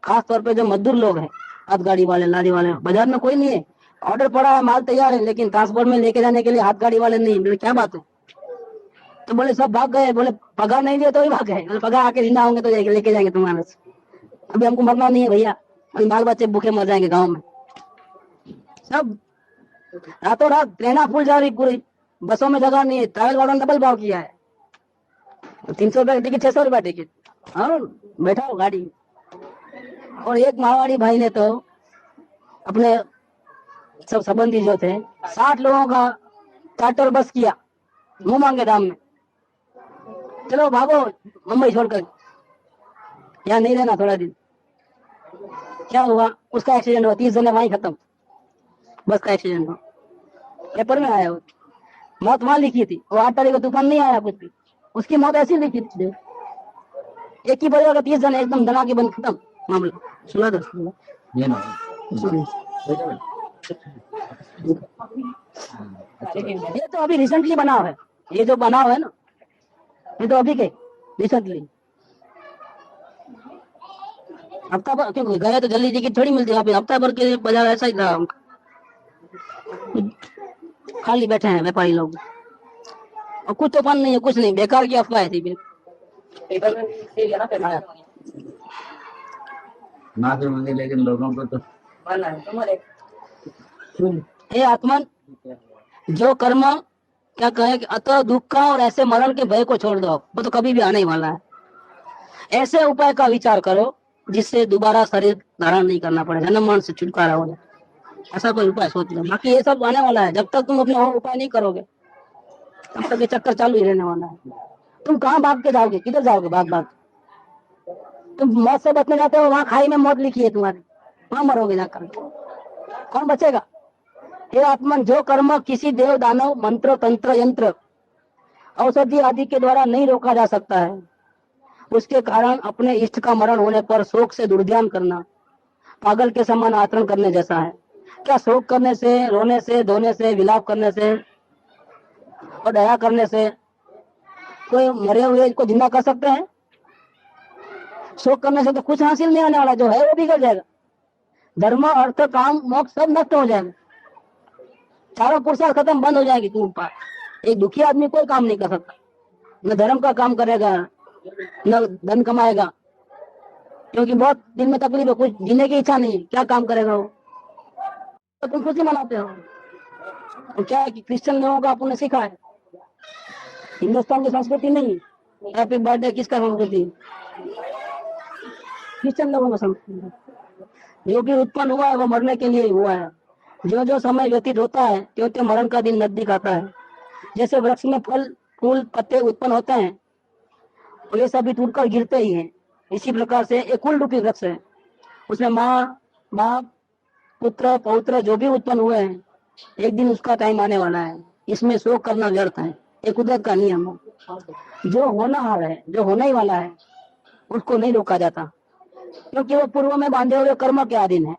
खास तौर पे जो मजदूर लोग हैं, हाथ गाड़ी वाले, लारी वाले। बाजार में कोई नहीं है, ऑर्डर पड़ा है, माल तैयार है, लेकिन ट्रांसपोर्ट में लेके जाने के लिए हाथ गाड़ी वाले नहीं। बोले क्या बात है? तो बोले सब भाग गए। बोले पगार नहीं दिया तो ही भाग गए। बोले पगार आके जिंदा होंगे तो लेके जाएंगे तुम्हारे से, अभी हमको मरना नहीं है भैया, अभी बाल बच्चे भूखे मर जाएंगे गाँव में। सब रातों रात ट्रेना फुल जा रही पूरी, बसों में जगह नहीं है, ट्रैवल वालों ने डबल भाव किया है, 300 रुपए टिकट, 600 रुपए टिकट, और बैठा हो गाड़ी में। और एक मारवाड़ी भाई ने तो अपने सब संबंधी जो थे 60 लोगों का चार्टर बस किया मुंह मांगे दाम में, चलो भागो मुंबई छोड़कर, यहाँ नहीं रहना थोड़ा दिन। क्या हुआ? उसका एक्सीडेंट हुआ, 30 जने वहीं खत्म, बस का एक्सीडेंट हुआ, पेपर में आया। मौत वहां लिखी थी, वो 8 तारीख को तूफान नहीं आया कुछ भी, उसकी मौत ऐसी लिखी थी। एक ही परिवार का 30 जने एकदम धमाके बंद खत्म मामला। सुना दो ये तो अभी रिसेंटली बना है, ये जो बना हुआ है ना, ये तो अभी के रिसेंटली। हफ्ता भर क्यों गए तो जल्दी टिकट थोड़ी मिलती है, हफ्ता भर के बाजार ऐसा ही था, खाली बैठे हैं व्यापारी लोग, और कुछ तो फन नहीं है, कुछ नहीं, बेकार की अफवाह है थी। माफी मांगी लेकिन लोगों को तो हे आत्मन, जो कर्म क्या कहे कि अतः दुख का और ऐसे मरण के भय को छोड़ दो, वो तो कभी भी आने ही वाला है। ऐसे उपाय का विचार करो जिससे दोबारा शरीर धारण नहीं करना पड़े, जन्म मरण से छुटकारा हो जाए, ऐसा कोई उपाय सोच लो। बाकी ये सब आने वाला है, जब तक तुम अपने और उपाय नहीं करोगे तब तक ये चक्कर चालू ही रहने वाला है। तुम कहाँ भाग के जाओगे? किधर जाओगे भाग भाग? तुम मौत से बचने जाते हो, वहां खाई में मौत लिखी है तुम्हारी, वहां मरोगे जाकर, कौन बचेगा? हे आत्मन, जो कर्म किसी देव दानव मंत्र तंत्र यंत्र औषधि आदि के द्वारा नहीं रोका जा सकता है, उसके कारण अपने इष्ट का मरण होने पर शोक से दुर्ध्यान करना पागल के समान आचरण करने जैसा है। क्या शोक करने से, रोने से, धोने से, विलाप करने से और दया करने से कोई मरे हुए को जिंदा कर सकते हैं? शोक करने से तो कुछ हासिल नहीं होने वाला, जो है वो बिगड़ जाएगा। धर्म अर्थ काम मोक्ष सब नष्ट हो जाएगा, चारों पुरुषार्थ खत्म, बंद हो जाएगी। तुम पास एक दुखी आदमी कोई काम नहीं कर सकता, न धर्म का काम करेगा न धन कमाएगा, क्योंकि बहुत दिन में तकलीफ है, कुछ जीने की इच्छा नहीं, क्या काम करेगा वो? तो तुम खुशी मनाते हो। तो क्या है कि क्रिश्चियन लोगों का आपने सीखा है, हिंदुस्तान की संस्कृति नहीं। हैप्पी बर्थडे किसका संस्कृति? क्रिश्चियन लोगों का संस्कृति। जो भी उत्पन्न हुआ है वो मरने के लिए ही हुआ है। जो जो समय व्यतीत होता है त्यों त्यों मरण का दिन नजदीक आता है। जैसे वृक्ष में फल फूल पत्ते उत्पन्न होते हैं तो ये सभी टूटकर गिरते ही हैं। इसी प्रकार से एक कुल रूपी वृक्ष है, उसमें माँ बाप पुत्र पौत्र जो भी उत्पन्न हुए हैं, एक दिन उसका टाइम आने वाला है। इसमें शोक करना व्यर्थ है, एक कुदरत का नियम है। जो होना है, जो होने ही वाला है, उसको नहीं रोका जाता, क्योंकि वो पूर्व में बांधे हुए कर्म के अधीन है।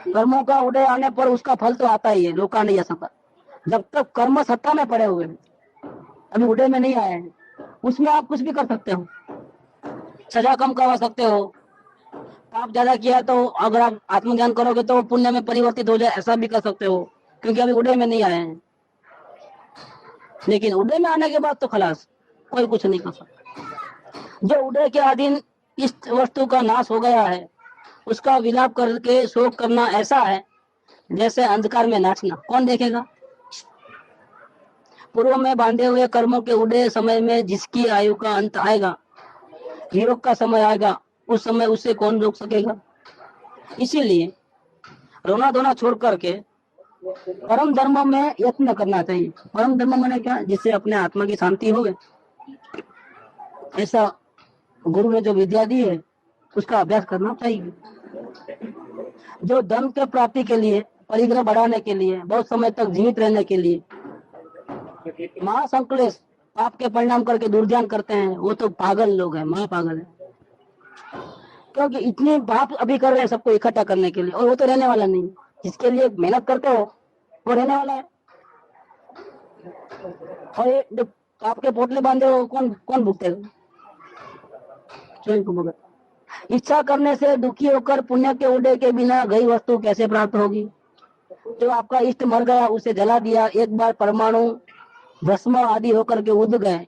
कर्मों का उदय आने पर उसका फल तो आता ही है, रोका नहीं जा सकता। जब तक कर्म सत्ता में पड़े हुए हैं, अभी उदय में नहीं आए हैं, उसमें आप कुछ भी कर सकते हो, सजा कम करवा सकते हो। पाप ज्यादा किया तो अगर आप आत्मज्ञान करोगे तो पुण्य में परिवर्तित हो जाए, ऐसा भी कर सकते हो, क्योंकि अभी उदय में नहीं आए हैं। लेकिन उदय में आने के बाद तो खलास, कोई कुछ नहीं कर सकता। जो उदय के अधीन इस वस्तु का नाश हो गया है, उसका विलाप करके शोक करना ऐसा है जैसे अंधकार में नाचना। कौन देखेगा? पूर्व में बांधे हुए कर्मों के उदय समय में जिसकी आयु का अंत आएगा, योग का समय आएगा, उस समय उसे कौन रोक सकेगा? इसीलिए रोना धोना छोड़ करके परम धर्म में यत्न करना चाहिए। परम धर्म मैंने क्या? जिससे अपने आत्मा की शांति हो, ऐसा गुरु ने जो विद्या दी है उसका अभ्यास करना चाहिए। जो धर्म के प्राप्ति के लिए, परिग्रह बढ़ाने के लिए, बहुत समय तक जीवित रहने के लिए महासंकलेश पाप के परिणाम करके दुर्ध्यान करते हैं, वो तो पागल लोग हैं, महापागल है। क्योंकि इतने पाप अभी कर रहे हैं सबको इकट्ठा करने के लिए, और वो तो रहने वाला नहीं। जिसके लिए मेहनत करते हो वो रहने वाला है। और ये जो पाप के पोटले बांधे हो, कौन कौन भुगतेगा? स्वयं को भुगत। इच्छा करने से दुखी होकर पुण्य के उदय के बिना गई वस्तु कैसे प्राप्त होगी? जो आपका इष्ट मर गया, उसे जला दिया, एक बार परमाणु भस्म आदि होकर के उड़ गए,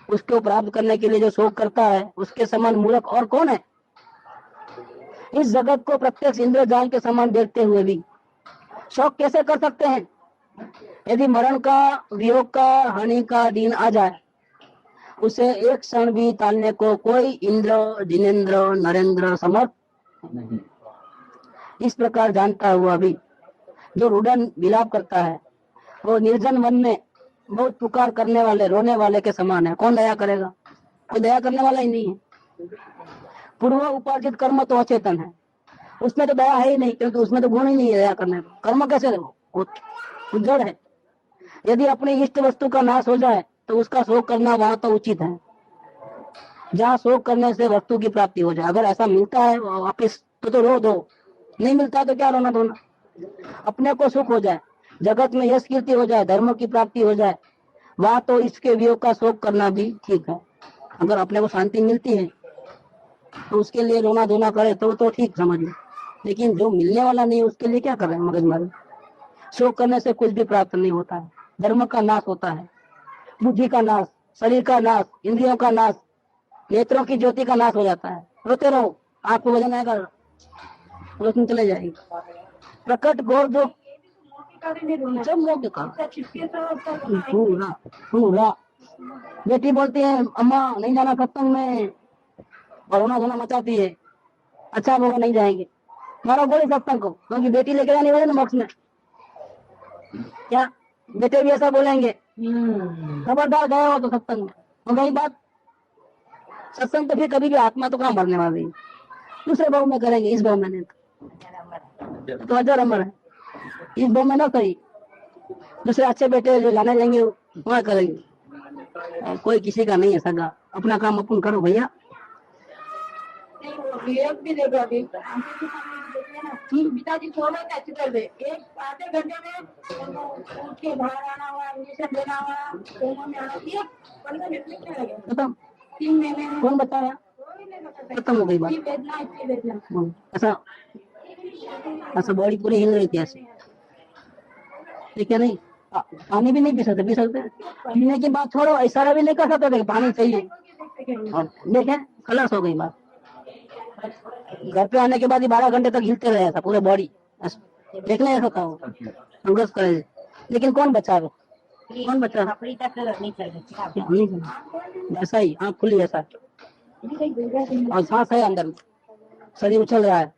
उसको प्राप्त करने के लिए जो शोक करता है, उसके समान मूर्ख और कौन है? इस जगत को प्रत्यक्ष इंद्रजाल के समान देखते हुए भी शोक कैसे कर सकते हैं? यदि मरण का, वियोग का, हानि का दिन आ जाए, उसे एक क्षण भी टालने को कोई इंद्र, जिनेन्द्र, नरेंद्र समर्थ नहीं। इस प्रकार जानता हुआ भी जो रुदन विलाप करता है, वो निर्जन मन में बहुत पुकार करने वाले, रोने वाले के समान है। कौन दया करेगा? कोई दया करने वाला ही नहीं है। पूर्व उपार्जित कर्म तो अचेतन है, उसमें तो दया है ही नहीं, क्योंकि उसमें तो गुण ही नहीं है दया करने का। कर्म कैसे वो जड़ है। यदि अपनी इष्ट वस्तु का नाश हो जाए तो उसका शोक करना वहां तो उचित है, जहाँ शोक करने से वस्तु की प्राप्ति हो जाए। अगर ऐसा मिलता है वापिस तो रो दो, नहीं मिलता तो क्या रोना धोना? अपने को सुख हो जाए, जगत में यश कीर्ति हो जाए, धर्म की प्राप्ति हो जाए, वहां तो इसके वियोग का शोक करना भी ठीक है। अगर अपने को शांति मिलती है तो उसके लिए रोना धोना करे तो ठीक समझ लो। लेकिन जो मिलने वाला नहीं उसके लिए क्या कर रहे हैं मगजमारी? शोक करने से कुछ भी प्राप्त नहीं होता है। धर्म का नाश होता है, बुद्धि का नाश, शरीर का नाश, इंद्रियों का नाश, नेत्रों की ज्योति का नाश हो जाता है। रोते रहो, आपको वजन आएगा, रोशनी चले जाएगी। प्रकट घोर जो जब लोग पूरा पूरा बेटी बोलती है अम्मा नहीं जाना सत्संग में, और रोना धोना मचाती है। अच्छा वो नहीं जाएंगे, मारो बोले सत्संग को, क्योंकि बेटी लेके जाने वाले ना बॉक्स में। क्या बेटे भी ऐसा बोलेंगे? खबरदार गए हो तो सत्संग में, और वही बात सत्संग तो फिर कभी भी आत्मा तो कहाँ मरने वाली है। दूसरे भाव में करेंगे, इस भाव में नहीं तो हजार अमर है। इस भाव में ना सही, दूसरे अच्छे बेटे जो जाने जाएंगे वहाँ करेंगे। कोई किसी का नहीं है सगा, अपना काम अपन करो भैया। भी देखो अभी पिताजी छोड़ो कैसे कर दे, एक आधे घंटे में उठ के बाहर आना हुआ, इंजेक्शन देना हुआ, कोमा में आना, ये 15 मिनट में क्या लगेगा? खत्म। 3 महीने में कौन बताया? कोई नहीं बता खत्म हो गई बात। इतनी भेजना ऐसा ऐसा बॉडी पूरी हिल रही थी ऐसे, ठीक है? नहीं पानी भी नहीं पी सकते पीने की बात छोड़ो, इशारा भी नहीं कर सकते पानी चाहिए। और देखें खलास हो गई बात। घर पे आने के बाद ही 12 घंटे तक हिलते रहे ऐसा पूरे बॉडी, देखने ऐसा था वो संघर्ष करे। लेकिन कौन बचावे? कौन बचा? अपनी तक नहीं चल रही नहीं करना। ऐसा ही आँख खुली ऐसा और सांस है अंदर में, शरीर उछल रहा है,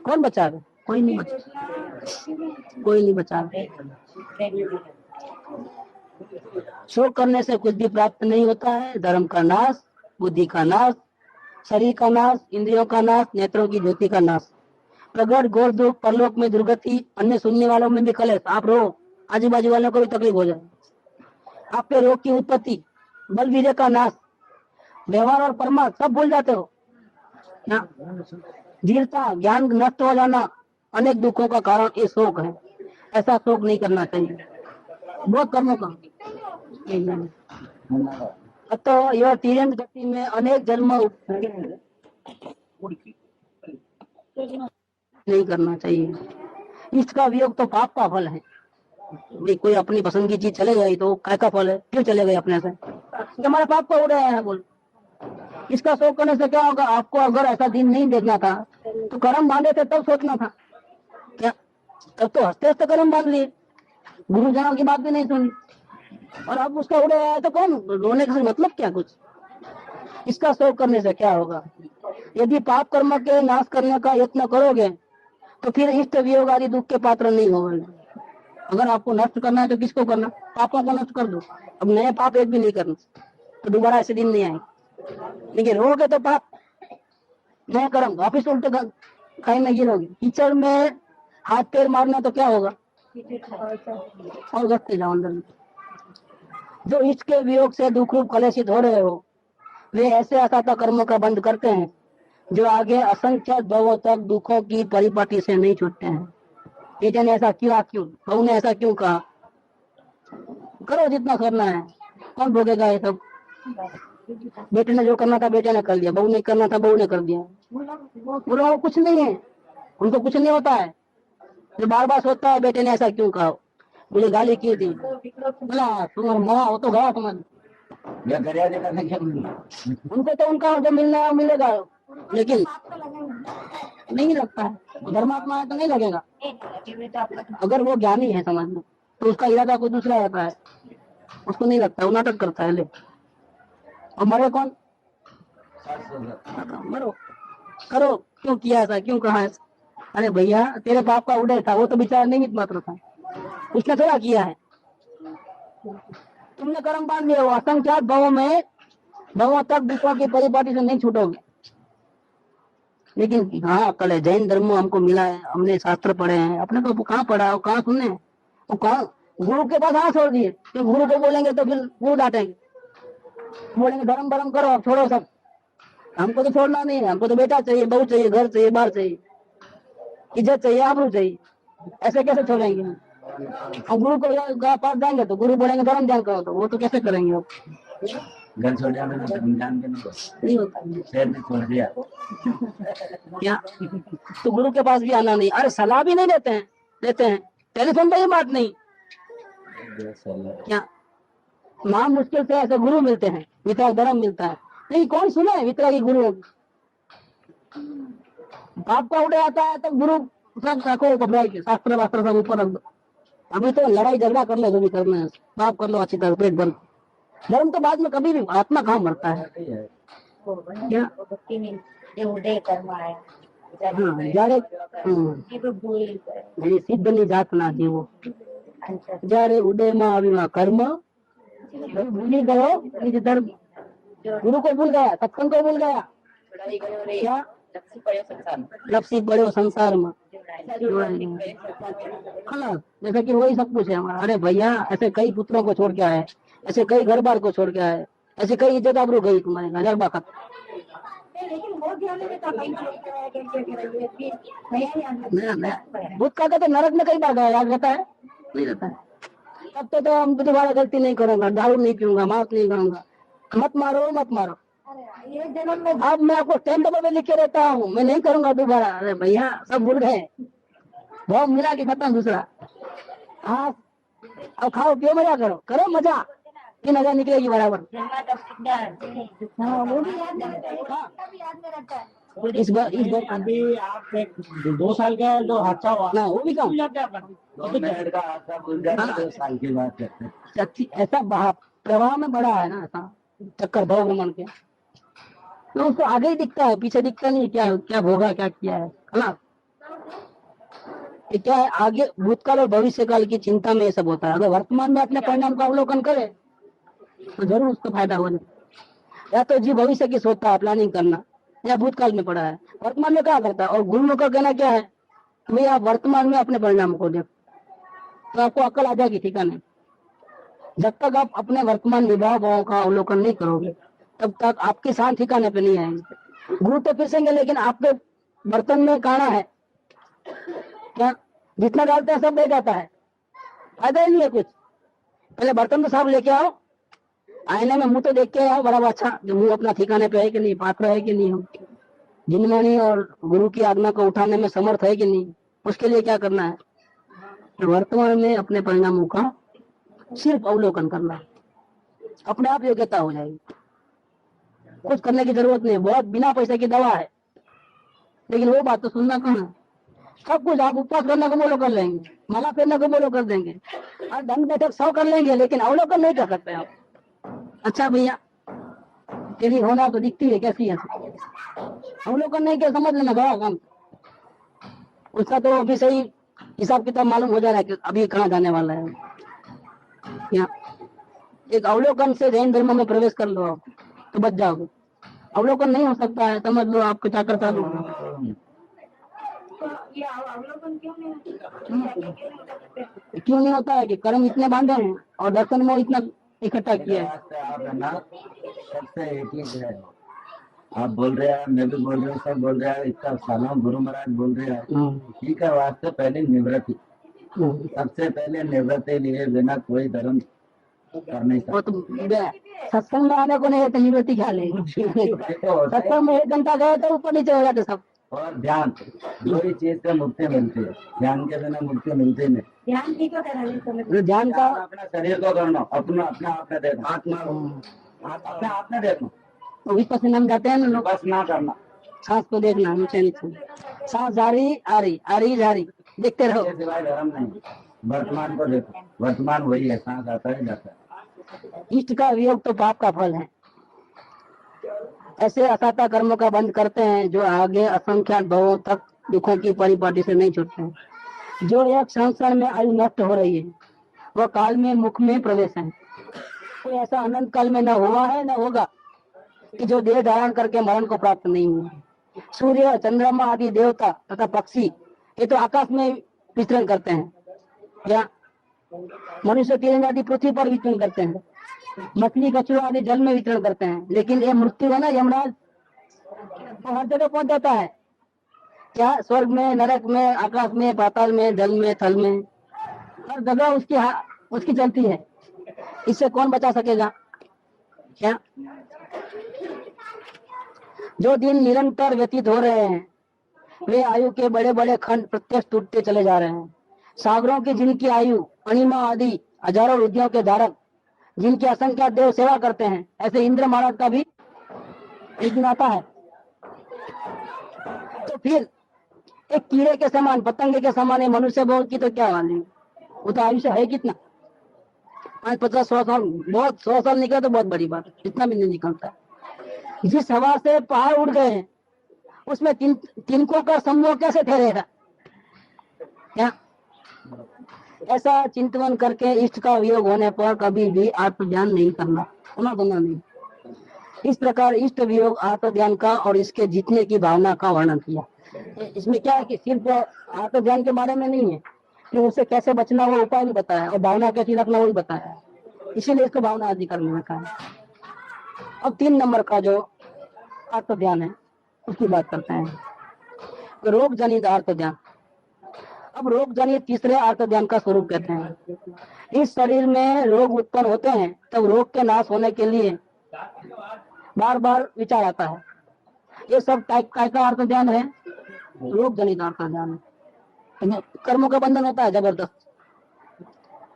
कौन बचावे? कोई नहीं बचा, कोई नहीं बचावे। शोक करने से कुछ भी प्राप्त नहीं होता है। धर्म का नाश, बुद्धि का नाश, शरीर का नाश, इंद्रियों का नाश, नेत्रों की ज्योति का नाश, प्रगट घोर दुख, परलोक में दुर्गति, अन्य सुनने वालों में भी कलेश। आप रो, आजू बाजू वालों को भी तकलीफ हो जाए। आपके रोग की उत्पत्ति, बल वीर्य का नाश, व्यवहार और परमार्थ सब भूल जाते हो। धीरता, ज्ञान नष्ट हो जाना, अनेक दुखों का कारण ये शोक है। ऐसा शोक नहीं करना चाहिए। बहुत कर्मों का अतः यह तिरंग गति में अनेक जन्म नहीं करना चाहिए। इसका वियोग तो पाप का फल है। भाई कोई अपनी पसंद की चीज चले गई तो काय का फल है? क्यों चले गए अपने से? हमारा पाप का उड़ाया है बोल। इसका शोक करने से क्या होगा? आपको अगर ऐसा दिन नहीं देखना था तो कर्म बांधे थे तब सोचना था क्या? तब तो हंसते हंसते कर्म बांध लिए, गुरुजनों की बात भी नहीं सुनी, और अब उसका उड़ाया है तो कौन? रोने का मतलब क्या कुछ? इसका शोक करने से क्या होगा? यदि पाप कर्म के नाश करने का यत्न करोगे तो फिर इष्ट वियोग आदि दुख के पात्र नहीं होगे। अगर आपको नष्ट करना है तो किसको करना? पापों को नष्ट कर दो। अब नए पाप एक भी नहीं करना तो दोबारा ऐसे दिन नहीं आएंगे। लेकिन रोगे तो पाप नए कर्म वापिस उल्टे खाई में गिरोगे। कीचड़ में हाथ पैर मारना तो क्या होगा? और घटते जाओ अंदर में। जो इष्ट के वियोग से दुख रूप कलेशित हो रहे हो वे ऐसे असाता कर्मों का बंद करते हैं जो आगे असंख्य भवों तक दुखों की परिपाटी से नहीं छूटते हैं। बेटे ने ऐसा किया क्यों? बहू ने ऐसा क्यों कहा? करो जितना करना है, कौन भोगेगा ये सब? बेटे ने जो करना था बेटे ने कर दिया, बहू ने करना था बहू ने कर दिया। बोलो कुछ नहीं है, उनको कुछ नहीं होता है। जो बार बार सोचता है बेटे ने ऐसा क्यों कहा, मुझे गाली की थी, बोला तुम्हारा माँ हो तो गया तुम्हारे। उनको तो उनका जो मिलना है मिलेगा, लेकिन नहीं लगता है। धर्मात्मा है तो नहीं लगेगा। अगर वो ज्ञानी है समझ लो तो उसका इरादा कोई दूसरा रहता है, उसको नहीं लगता, वो नाटक करता है। ले और मरे कौन? मरो, करो। क्यों किया ऐसा, क्यों कहा ऐसा? अरे भैया तेरे बाप का उदय था, वो तो बेचारा निमित्त मात्र था, उसने थोड़ा किया है। तुमने कर्म बांध लिया, वो असंख्यात भवों तक दुखों की परिपाटी से नहीं छूटोगे। लेकिन हाँ कल है जैन धर्म हमको मिला है, हमने शास्त्र पढ़े हैं। अपने को कहाँ पढ़ा, वो कहाँ सुने, वो कहाँ गुरु के पास हाँ छोड़ दिए। तो गुरु को बोलेंगे तो फिर गुरु डांटेंगे, बोलेंगे धर्म भरम करो अब छोड़ो सब। हमको तो छोड़ना नहीं है, हमको तो बेटा चाहिए, बहू चाहिए, घर चाहिए, बाहर चाहिए, इज्जत चाहिए, आबरू चाहिए। ऐसे कैसे छोड़ेंगे? हम गुरु को पास जाएंगे तो गुरु बोलेंगे धर्म ध्यान करो, तो वो तो कैसे करेंगे? अब घर छोड़ दिया मैंने, धर्म ध्यान के नहीं होता, शहर में छोड़ दिया क्या? तो गुरु के पास भी आना नहीं। अरे सलाह भी नहीं देते हैं, देते हैं टेलीफोन पे, ये बात नहीं क्या? नाम मुश्किल से ऐसे गुरु मिलते हैं, वितराग धर्म मिलता है। नहीं कौन सुना है वितरागी गुरु? बाप का उड़े आता है तो गुरु सब रखो घबराई के, शास्त्र वास्त्र सब ऊपर रख दो। अभी तो लड़ाई झगड़ा कर लो जो भी करना है, बाप कर लो अच्छी तरह पेट भर। धर्म तो बाद में कभी भी, आत्मा कहाँ मरता है क्या? सिद्ध जात ना जीवो जारे उदय में आवी कर्म भूली गयो निज धर्म। गुरु को भूल गया, सत्संग को भूल गया, क्या लपसी पड़े संसार में। जैसे कि वही सब कुछ है हमारा। अरे भैया ऐसे कई पुत्रों को छोड़ के आए, ऐसे कई घर बार को छोड़ के आए, ऐसे कई इज्जत आबरू गई तुम्हारे घर बार। भूत का तो नरक में कई बार गया, याद रहता है? नहीं रहता है। तब तो हम दोबारा गलती नहीं करूंगा, दारू नहीं पीऊंगा, मांस नहीं खाऊंगा। मत मारो मत मारो, अब मैं आपको स्टैंड पे लिख के रहता हूँ, मैं नहीं करूंगा दोबारा। अरे भैया सब भूल गए, बहुत मिला के खत्म दूसरा। हाँ अब खाओ पियो, मजा करो, करो मजा, 3000 निकलेगी बराबर। इस बार अभी आप 2 साल का जो हादसा हुआ ना वो भी कम भूल जाते हैं अपन। 2 मिनट का हादसा भूल जाते 2 साल की बात करते हैं। ऐसा प्रवाह में बड़ा है ना, ऐसा चक्कर भाव भ्रमण के, तो उसको आगे ही दिखता है, पीछे दिखता नहीं क्या क्या भोगा क्या किया है ना। ये क्या है, आगे भूतकाल और भविष्य काल की चिंता में ये सब होता है। अगर वर्तमान में अपने परिणाम का अवलोकन करे तो जरूर उसको फायदा हो जाए। या तो जी भविष्य की सोचता है, प्लानिंग करना, या भूतकाल में पड़ा है, वर्तमान में क्या करता है। और गुरुओं का कहना क्या है, भैया आप वर्तमान में अपने परिणाम को देखो तो आपको अकल आ जाएगी ठिकाने। जब तक आप अपने वर्तमान विभाव भावों का अवलोकन नहीं करोगे तब तक आपके शांत ठिकाने पे नहीं आएंगे। गुरु तो पिसेंगे लेकिन आपके बर्तन में काना है क्या, जितना डालते हैं सब दे जाता है, फायदा ही नहीं है कुछ। पहले बर्तन तो साफ लेके आओ, आईने में मुंह तो देख के आओ बराबर, अच्छा जो मुंह अपना ठिकाने पे है कि नहीं, पात्र है कि नहीं, जिनवाणी और गुरु की आज्ञा को उठाने में समर्थ है कि नहीं। उसके लिए क्या करना है, वर्तमान में अपने परिणामों का सिर्फ अवलोकन करना है, अपने आप योग्यता हो जाएगी। कुछ करने की जरूरत नहीं, बहुत बिना पैसे की दवा है, लेकिन वो बात तो सुनना कहाँ है। सब कुछ आप उपवास करने को बोलो कर लेंगे, माला फेरने को बोलो कर देंगे, और दंड बैठक 100 कर लेंगे, लेकिन अवलोकन नहीं कर सकते आप। अच्छा भैया तेरी होना तो दिखती है कैसी है, अवलोकन नहीं किया समझ लेना बड़ा काम। उसका तो अभी सही हिसाब किताब मालूम हो जा रहा है कि अभी कहाँ जाने वाला है। या एक अवलोकन से जैन धर्म में प्रवेश कर लो आप तो बच जाओगे। अवलोकन नहीं हो सकता है, समझ लो आपको चाकर चालू तो ये अवलोकन क्यों नहीं होता? क्यों नहीं होता है कि कर्म इतने बांधे हैं और दर्शन में इतना इकट्ठा किया है। आप है ना, सबसे एक ही है। आप बोल रहे हैं, मैं भी बोल रहा हूँ, सब बोल रहे हैं, इतना सालों गुरु महाराज बोल रहे हैं। ठीक है, वास्ते पहले निवृत्ति, सबसे पहले निवृत्ति लिए बिना कोई धर्म कर नहीं वो सकता। तो सत्संग में आने को नहीं है तो निवृत्ति क्या लेंगे। सत्संग में 1 घंटा गए तो ऊपर नीचे हो जाते सब। और ध्यान, दो ही चीज से मुक्ति मिलती है, ध्यान के बिना मुक्ति मिलती नहीं। ध्यान की को करना ध्यान का अपना शरीर को करना, अपना अपना आप में देखना, आत्मा अपने आप में देखना, तो विपश्यना में जाते हैं ना लोग, बस ना करना। सांस को देखना नीचे नीचे, सांस जा रही आ रही जा रही, देखते रहो। इसके सिवाय धर्म नहीं, वर्तमान को देखो, वर्तमान वही है, सांस आता है जाता है। इष्ट का वियोग तो पाप का फल है। ऐसे असाता कर्मों का बंद करते हैं जो आगे असंख्यात भवों तक दुखों की परिपाटी से नहीं छूटते हैं। जो एक क्षण में आयु नष्ट हो रही है वह काल में मुख में प्रवेश है। कोई ऐसा अनंत काल में न हुआ है न होगा कि जो देह धारण करके मरण को प्राप्त नहीं हुआ। सूर्य चंद्रमा आदि देवता तथा पक्षी ये तो आकाश में विचरण करते हैं, या मनुष्य तिरंग आदि पृथ्वी पर विचरण करते हैं, मछली कछुआ आदि जल में विचरण करते हैं। लेकिन ये मृत्यु है ना, यमराज वो हर जगह पहुंच जाता है। क्या स्वर्ग में, नरक में, आकाश में, पाताल में, जल में, थल में, हर जगह उसकी चलती है। इससे कौन बचा सकेगा। क्या जो दिन निरंतर व्यतीत हो रहे हैं वे आयु के बड़े बड़े खंड प्रत्यक्ष टूटते चले जा रहे हैं। सागरों की जिनकी आयु अणिमा आदि हजारों रुधियों के धारक जिनकी असंख्यात देव सेवा करते हैं, ऐसे इंद्र महाराज का भी एक दिन आता है। तो फिर एक कीड़े के समान, पतंगे के समान है मनुष्य बोल की तो क्या वाली, वो तो आयुष्य है कितना, 5, 50, 100 साल, बहुत 100 साल निकले तो बहुत बड़ी बात, इतना भी नहीं निकलता। जिस हवा से पहाड़ उड़ गए हैं उसमें तिनकों का समूह कैसे ठहरेगा। क्या ऐसा चिंतन करके इष्ट का वियोग होने पर कभी भी आत्मज्ञान नहीं करना, होना नहीं। इस प्रकार इष्ट वियोग आत्मज्ञान का और इसके जीतने की भावना का वर्णन किया। इसमें क्या है कि सिर्फ आत्मज्ञान के बारे में नहीं है कि उससे कैसे बचना वो उपाय भी बताया और भावना कैसी रखना वो भी बताया, इसीलिए इसको भावना आदि करने में कहा है। अब 3 नंबर का जो आत्मज्ञान है उसकी बात करते हैं, रोग जनित आत्मज्ञान। अब रोग जनित तीसरे आत्मज्ञान का स्वरूप कहते हैं। इस शरीर में रोग उत्पन्न होते हैं तब रोग के नाश होने के लिए बार बार विचार आता है। ये सब टाइप का आत्मज्ञान है, रोग जनित आत्मज्ञान है। कर्मों का बंधन होता है जबरदस्त,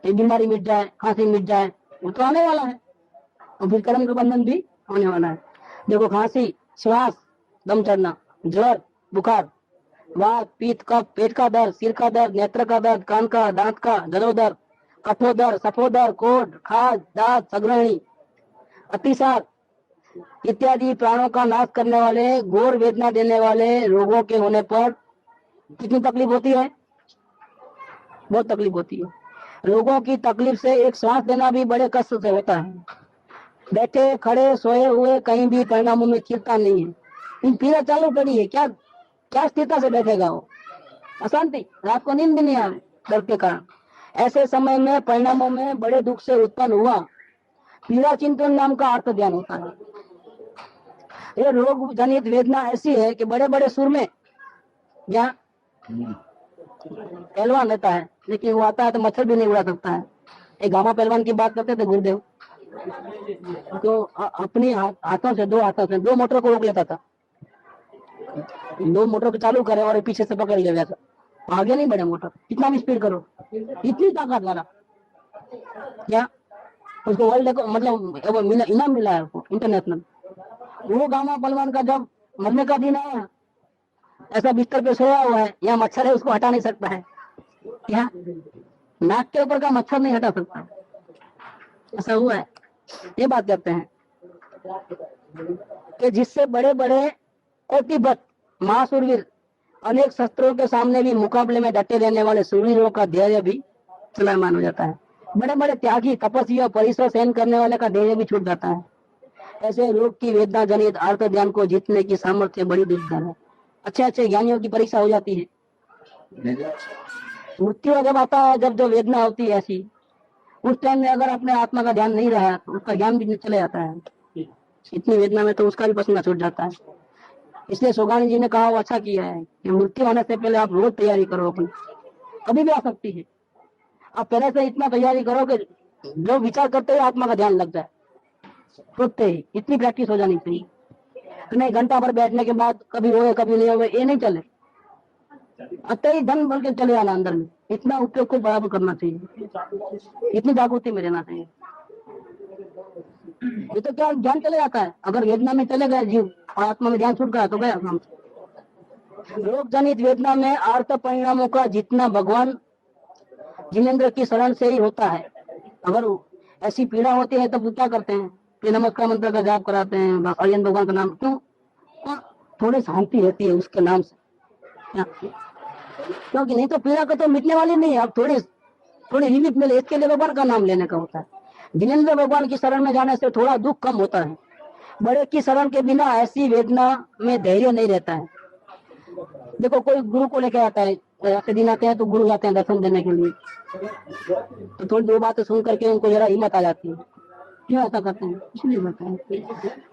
ये बीमारी मिट जाए, खांसी मिट जाए, वो तो आने वाला है, और फिर कर्म का बंधन भी होने वाला है। देखो खांसी, श्वास, दम चढ़ना, ज्वर, बुखार, वात, पित्त, कफ, पेट का दर्द, सिर का दर्द, नेत्र का दर्द, कान का, दांत का, जलोदर, कठोदर, सफोदर, कोढ़, खाज, दांत, सग्रहणी, अतिसार इत्यादि प्राणों का नाश करने वाले, घोर वेदना देने वाले रोगों के होने पर कितनी तकलीफ होती है? बहुत तकलीफ होती है। रोगों की तकलीफ से एक सांस लेना भी बड़े कष्ट से होता है। बैठे, खड़े, सोए हुए कहीं भी परिणामों में स्थिरता नहीं है। इन पीड़ा चालू पड़ी है, क्या क्या स्थिरता से बैठेगा वो? अशांति, रात को नींद भी नहीं आवे डर के कारण। ऐसे समय में परिणामों में बड़े दुख से उत्पन्न हुआ पीड़ा चिंतन नाम का अर्थ ध्यान होता है। ये रोग जनित वेदना ऐसी है कि बड़े बड़े सुर में यहाँ पहलवान रहता है, लेकिन वो आता है तो मच्छर भी नहीं उड़ा सकता है। एक गामा पहलवान की बात करते थे गुरुदेव, तो अपनी हाथों से, दो मोटर को रोक लेता था। दो मोटर को चालू करे और पीछे से पकड़ लिया था, आगे नहीं बढ़े मोटर, कितना भी स्पीड करो, इतनी ताकत वाला। क्या उसको वर्ल्ड मतलब इनाम मिला है उसको इंटरनेशनल। वो गामा पहलवान का जब मरने का दिन आया, ऐसा बिस्तर पे सोया हुआ है, यहाँ मच्छर है, उसको हटा नहीं सकता है। क्या नाक के ऊपर का मच्छर नहीं हटा सकता, ऐसा हुआ है। ये बात करते हैं कि जिससे बड़े बड़े कोटिबद्ध महाशूरवीर अनेक शस्त्रों के सामने भी मुकाबले में डटे रहने वाले शूरवीरों का धैर्य भी चलायमान हो जाता है। बड़े बड़े त्यागी, तपस्वी और परिश्रम सहन करने वाले का धैर्य भी छूट जाता है। ऐसे रोग की वेदना जनित आर्त ध्यान को जीतने की सामर्थ्य बड़ी दुर्लभ है। अच्छे अच्छे ज्ञानियों की परीक्षा हो जाती है। मृत्यु जब आता है, जब जो वेदना होती है ऐसी, उस टाइम में अगर अपने आत्मा का ध्यान नहीं रहा तो उसका ज्ञान भी चले जाता है। इतनी वेदना में तो उसका भी पसीना छूट जाता है। इसलिए सोगानी जी ने कहा, वो अच्छा किया है कि मृत्यु होने से पहले आप रोज तैयारी करो अपनी, कभी भी आ सकती है। आप पहले से इतना तैयारी करो कि जो विचार करते हुए आत्मा का ध्यान लग जाए, सोचते ही इतनी प्रैक्टिस हो जानी चाहिए। नहीं घंटा भर बैठने के बाद कभी रोए कभी नहीं रोए, ये नहीं चले। अतः ही धन भर के चले आना अंदर में, इतना उपयोग को बराबर करना चाहिए, इतनी जागृति में रहना चाहिए। ये तो क्या ध्यान चले जाता है, अगर वेदना में चले गए जीव और आत्मा में ध्यान छूट गया तो गया काम। रोग जनित वेदना में आर्त परिणामों का जितना भगवान जिनेन्द्र की शरण से ही होता है। अगर ऐसी पीड़ा होती है तो क्या करते हैं कि नमस्कार मंत्र का जाप कराते हैं, अरिहंत भगवान का नाम, क्यों? और थोड़ी शांति रहती है उसके नाम से, क्योंकि नहीं तो पीड़ा को तो मिटने वाली नहीं है। अब थोड़ी रिलीफ मिले, इसके लिए भगवान का नाम लेने का होता है। जिनेन्द्र भगवान की शरण में जाने से थोड़ा दुख कम होता है। बड़े की शरण के बिना ऐसी वेदना में धैर्य नहीं रहता है। देखो कोई गुरु को लेकर आता है, ऐसे दिन आते हैं तो गुरु जाते हैं दर्शन देने के लिए, तो थोड़ी दो बातें सुन करके उनको जरा हिम्मत आ जाती है। क्यों ऐसा करते हैं? इसलिए बताएं,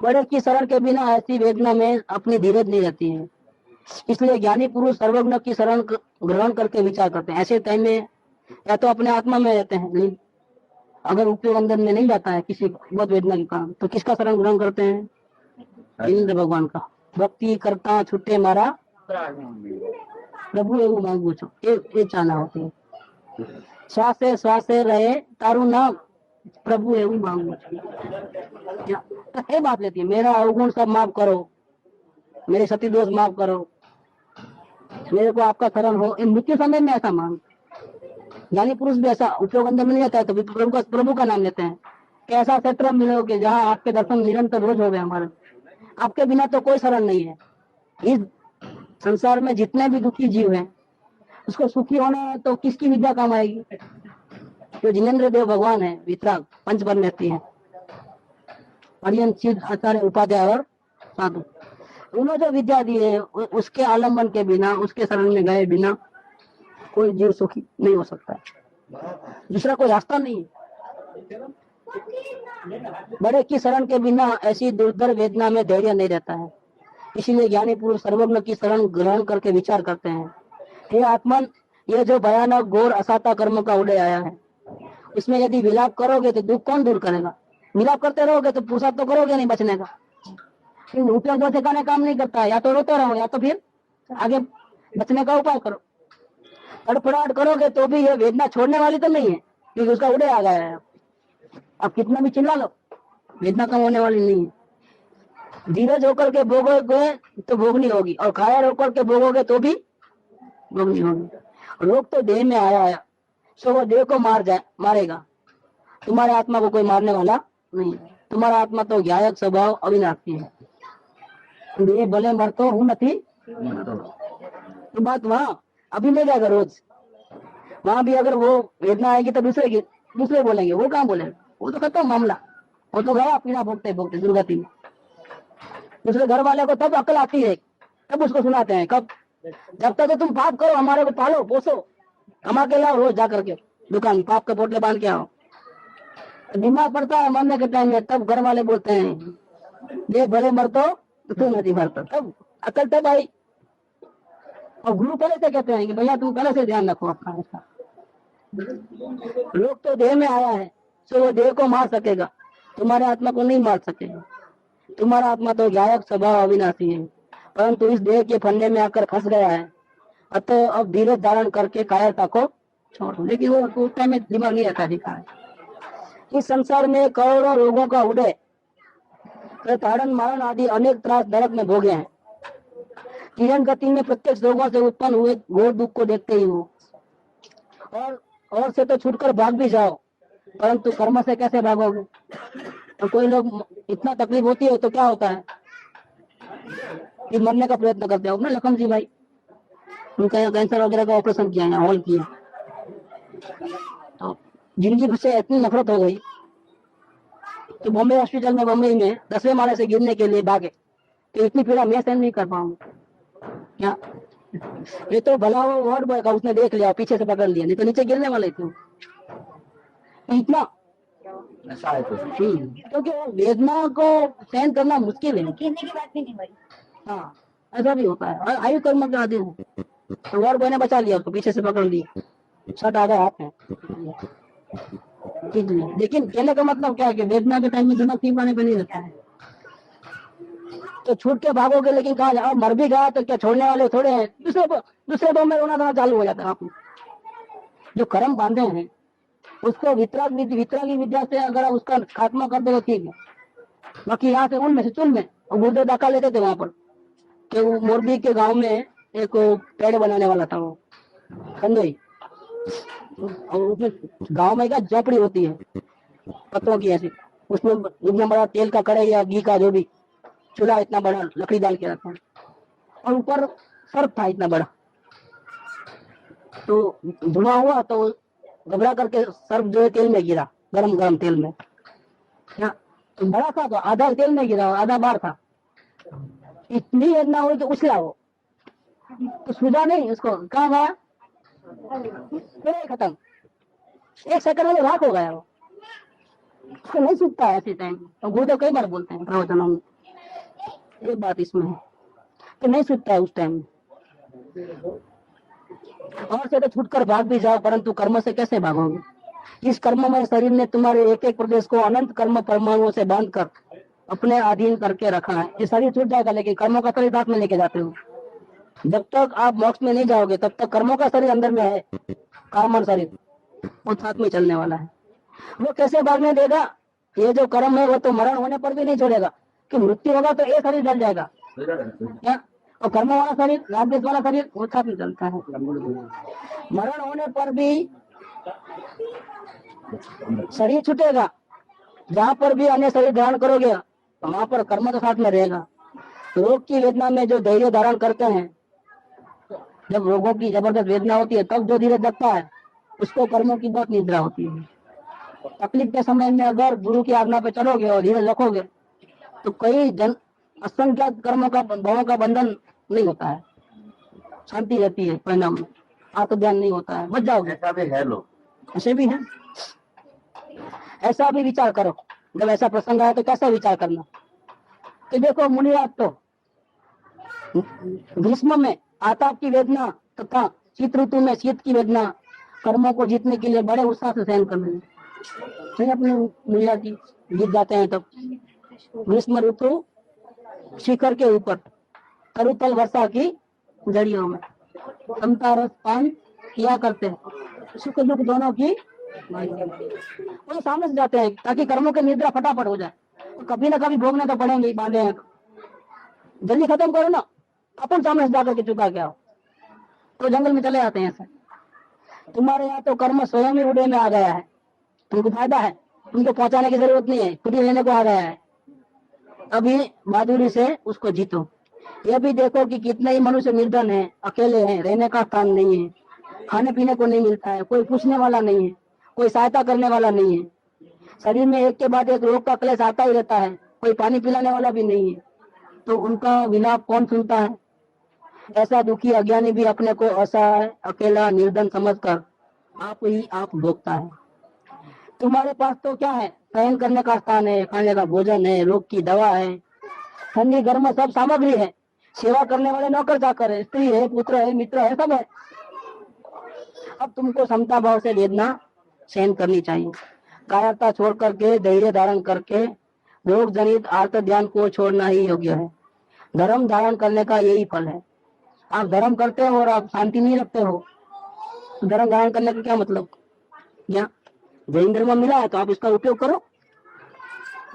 बड़े की शरण के बिना ऐसी वेदना में अपनी धीरज नहीं रहती है। इसलिए ज्ञानी पुरुष सर्वज्ञ की शरण ग्रहण करके विचार करते हैं। ऐसे टाइम में या तो अपने आत्मा में रहते हैं, अगर उपयोग अंदर में नहीं जाता है किसी बहुत वेदना के कारण, तो किसका शरण ग्रहण करते हैं? इंद्र भगवान का। भक्ति करता छुट्टे मारा प्रभु एवं मांगू छो, ये चाहना होती है। श्वासे श्वासे रहे तारू नाम प्रभु एवं मांगू छो, ये बात लेती है। मेरा अवगुण सब माफ करो, मेरे सती दोष माफ करो, मेरे को आपका शरण हो। इन मृत्यु समय में ऐसा मांग। ज्ञानी पुरुष भी ऐसा उपयोग अंदर में नहीं आता है तो प्रभु का नाम लेते हैं। ऐसा क्षेत्र मिलोगे जहाँ आपके दर्शन निरंतर रोज हो गए हमारे। आपके बिना तो कोई शरण नहीं है। इस संसार में जितने भी दुखी जीव हैं, उसको सुखी होना है तो किसकी विद्या काम आएगी? जो जिनेन्द्र देव भगवान है, वितराग पंच परमेष्ठी है, अरिहंत सिद्ध आचार्य उपाध्याय और साधु, उन्होंने जो विद्या दी है उसके आलम्बन के बिना, उसके शरण में गए बिना कोई जीव सुखी नहीं हो सकता है। दूसरा कोई रास्ता नहीं है। बड़े की शरण के बिना ऐसी दुर्धर वेदना में धैर्य नहीं रहता है। इसीलिए ज्ञानी पुरुष सर्वज्ञ की शरण ग्रहण करके विचार करते हैं, हे आत्मन, ये जो भयानक घोर असाता कर्म का उदय आया है, इसमें यदि विलाप करोगे तो दुख कौन दूर करेगा? विलाप करते रहोगे तो पुरुषार्थ तो करोगे नहीं बचने का। उपयोग दो ठिकाने काम नहीं करता है, या तो रोते रहो या तो फिर आगे बचने का उपाय करो। तड़फड़ाहट करोगे तो भी ये वेदना छोड़ने वाली तो नहीं है, क्योंकि उसका उदय आ गया है। अब कितना भी चिल्ला लो, वेदना कम होने वाली नहीं है। धीरज होकर के भोगोगे तो भोगनी होगी, और कायर होकर के भोगोगे तो भी भोगनी होगी। रोग तो देह में आया है, सो वो देह को मारेगा। तुम्हारे आत्मा को कोई मारने वाला नहीं है। तुम्हारा आत्मा तो ज्ञायक स्वभाव अविनाशी है। देह भले मरतो हूँ नहीं, तो बात वहाँ अभी नहीं जाएगा। रोज वहां भी अगर वो वेदना आएगी तो दूसरे बोलेंगे, वो कहाँ बोलेंगे, वो तो खत्म मामला, वो तो गया पीड़ा भोगते भोगते दुर्गति में। दूसरे घर वाले को तब अकल आती है, तब उसको सुनाते हैं। कब? जब तक तो तुम पाप करो, हमारे को पालो पोसो, कमा के लाओ, रोज जा करके दुकान पाप के पोटले बांध के आओ। तो दिमाग पड़ता है मरने के टाइम में, तब घर वाले बोलते हैं ये भले मरतो तो तू नहीं मरता। तब अकल तब आई। और गुरु पहले से कहते हैं कि भैया तुम पहले से ध्यान रखो अपना। ऐसा लोग तो देह में आया है, सो वो देह को मार सकेगा, तुम्हारे आत्मा को नहीं मार सकेगा। तुम्हारा आत्मा तो ज्ञायक स्वभाव अविनाशी है, परंतु इस देह के फंदे में आकर फंस गया है। अतः अब धीरज धारण करके कायरता को छोड़ दो। लेकिन वो उस टाइम में दिमाग नहीं रहता दिखा है। इस संसार में करोड़ों रोगों का उदय, ताड़न मारण आदि अनेक त्रास नरक में भोगे हैं। किरण गति में प्रत्यक्ष रोगों से उत्पन्न हुए घोर दुख को देखते ही हो, और से तो छूटकर भाग भी जाओ, परंतु कर्म से कैसे भागोगे? तो कोई लोग इतना तकलीफ होती है तो क्या होता है कि मरने का प्रयत्न करते हो ना। लखन जी भाई, उनका कैंसर वगैरह का ऑपरेशन किया है, हॉल किया, तो जिंदगी से इतनी नफरत हो गई तो बॉम्बे हॉस्पिटल में, बम्बई में 10वें माले से गिरने के लिए भागे कि इतनी पीड़ा मैं सहन नहीं कर पाऊंगा। क्या ये तो भला वो वार्ड बॉय का, उसने देख लिया, पीछे से पकड़ लिया, नहीं तो नीचे गिरने वाले थे। इतना ऐसा है तो क्योंकि वो वेदना को सहन करना मुश्किल है। कहने की बात नहीं भाई। हाँ, ऐसा भी होता है। और आयु कर्म के आदि है, तो वार्ड बॉय ने बचा लिया, उसको पीछे से पकड़ लिया, शर्ट आधा हाथ में। लेकिन कहने का मतलब क्या है कि वेदना के टाइम में दिमाग ठीक पाने पर नहीं रहता है, तो छूट के भागोगे। लेकिन कहा जाओ मर भी गया तो क्या छोड़ने वाले थोड़े हैं। दूसरे दो में रोना धोना चालू हो जाता है। आप जो कर्म बांधे हैं उसको वितरागी विद्या से अगर उसका खात्मा कर दो तो ठीक है। बाकी यहाँ से उनमें से चुन में गुर्दे दाखा लेते थे वहां पर, कि वो मोरबी के गांव में एक पेड़ बनाने वाला था, वो कंदोई, और उसमें गांव में क्या झोपड़ी होती है पत्तों की ऐसी, उसमें इतना बड़ा तेल का कड़ाई या घी का जो भी चूल्हा इतना बड़ा लकड़ी डाल के रखा, और ऊपर सर्फ था इतना बड़ा। तो धुआं हुआ तो घबरा करके सर्फ जो है तेल में गिरा, गरम तेल में। क्या तो बड़ा था, तो आधा तेल में गिरा, आधा बाहर था। इतनी वेदना हुई तो उछला वो, तो सूझा नहीं उसको, कहाँ गया, खत्म। 1 सेकंड में राख हो गया वो, उसको नहीं सूझता है ऐसे टाइम। तो गुरुदेव कई बार बोलते हैं प्रवचनों में, एक बात इसमें है कि नहीं सूझता है उस टाइम में। और से तो छूटकर भाग भी जाओ, परंतु कर्म से कैसे भागोगे? इस कर्म में शरीर ने तुम्हारे एक एक प्रदेश को अनंत कर्म परमाणुओं से बांधकर अपने अधीन करके रखा है। ये शरीर छूट जाएगा, लेकिन कर्मों का शरीर साथ में लेके जाते हो। जब तक आप मोक्ष में नहीं जाओगे तब तक कर्मों का शरीर अंदर में है, कामन शरीर वो साथ में चलने वाला है। वो कैसे भागने देगा? ये जो कर्म है वो तो मरण होने पर भी नहीं छोड़ेगा, कि मृत्यु होगा तो ये शरीर जल जाएगा क्या? और कर्म वाला शरीर, राजदेश वाला शरीर वो साथ में चलता है। मरण होने पर भी शरीर छूटेगा, जहाँ पर भी अन्य शरीर धारण करोगे वहां पर कर्म तो साथ में रहेगा। रोग की वेदना में जो धैर्य धारण करते हैं, जब रोगों की जबरदस्त वेदना होती है तब जो धीरज रखता है उसको कर्मों की बहुत निद्रा होती है। तकलीफ के समय में अगर गुरु की आज्ञा पे चलोगे और धीरज रखोगे तो कई असंख्यात कर्मों का भावों का बंधन नहीं होता है, शांति रहती है, परिणाम में आत्मज्ञान नहीं होता है, बच जाओगे। ऐसा भी है लोग, ऐसे भी है। ऐसा भी विचार करो, जब ऐसा प्रसंग आया तो कैसा विचार करना। तो देखो मुनिराज तो ग्रीष्म में आताप की वेदना तथा शीत ऋतु में शीत की वेदना कर्मों को जीतने के लिए बड़े उत्साह से सहन कर रहे अपने मुनिराज जी जीत जाते हैं। तब ग्रीष्म ऋतु शिखर के ऊपर तरुतल वर्षा की जड़ियों में समता रस पान किया करते हैं, सुख दुख दोनों की वो सामने से जाते हैं ताकि कर्मों की निद्रा फटाफट हो जाए। तो कभी ना कभी भोगने तो पड़ेंगे, बांधे हैं जल्दी खत्म करो ना, अपन सामने से जाकर के चुका के आओ। तो जंगल में चले आते हैं ऐसे। तुम्हारे यहाँ तो कर्म स्वयं ही उड़े में आ गया है, तुमको फायदा है, तुमको पहुंचाने की जरूरत नहीं है, खुद ही लेने को आ गया है। अभी बहादुरी से उसको जीतो। यह भी देखो कि कितने ही मनुष्य निर्धन है, अकेले हैं, रहने का स्थान नहीं है, खाने पीने को नहीं मिलता है, कोई पूछने वाला नहीं है, कोई सहायता करने वाला नहीं है। शरीर में एक के बाद एक रोग का क्लेश आता ही रहता है, कोई पानी पिलाने वाला भी नहीं है। तो उनका विलाप कौन सुनता है? ऐसा दुखी अज्ञानी भी अपने को असहाय, अकेला, निर्धन समझकर आप ही आप भोगता है। तुम्हारे पास तो क्या है? शयन करने का स्थान है, खाने का भोजन है, रोग की दवा है, ठंडी गर्म सब सामग्री है, सेवा करने वाले नौकर चाकर है, स्त्री है, पुत्र है, मित्र है, सब है। अब तुमको समता भाव से वेदना सहन करनी चाहिए। कायरता छोड़ करके, धैर्य धारण करके रोग जनित आर्त ध्यान को छोड़ना ही योग्य है। धर्म धारण करने का यही फल है। आप धर्म करते हो और आप शांति नहीं रखते हो, तो धर्म धारण करने का क्या मतलब? क्या जैन धर्म मिला है तो आप इसका उपयोग करो,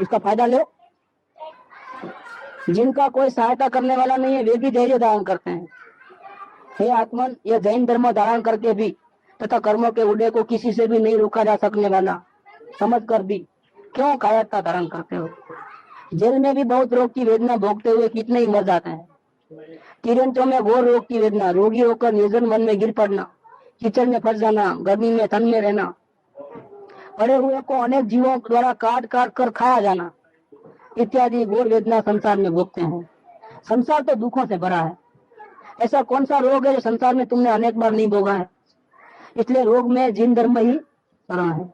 इसका फायदा लो। जिनका कोई सहायता करने वाला नहीं है वे भी धैर्य धारण करते हैं। हे आत्मन, यह जैन धर्म धारण करके भी तथा कर्मों के उदय को किसी से भी नहीं रोका जा सकने वाला समझ कर भी क्यों कायरता धारण करते हो? जेल में भी बहुत रोग की वेदना भोगते हुए कितने ही मर जाते हैं। तिरंचों में घोर रोग की वेदना, रोगी होकर निर्जन वन में गिर पड़ना, कीचड़ में फंस जाना, गर्मी में ठंड में रहना, पड़े हुए को अनेक जीवों द्वारा काट काट कर खाया जाना इत्यादि घोर वेदना संसार में भोगते हैं। संसार तो दुखों से भरा है। ऐसा कौन सा रोग है जो संसार में तुमने अनेक बार नहीं भोगा है? इसलिए रोग में जिन धर्म ही शरण है।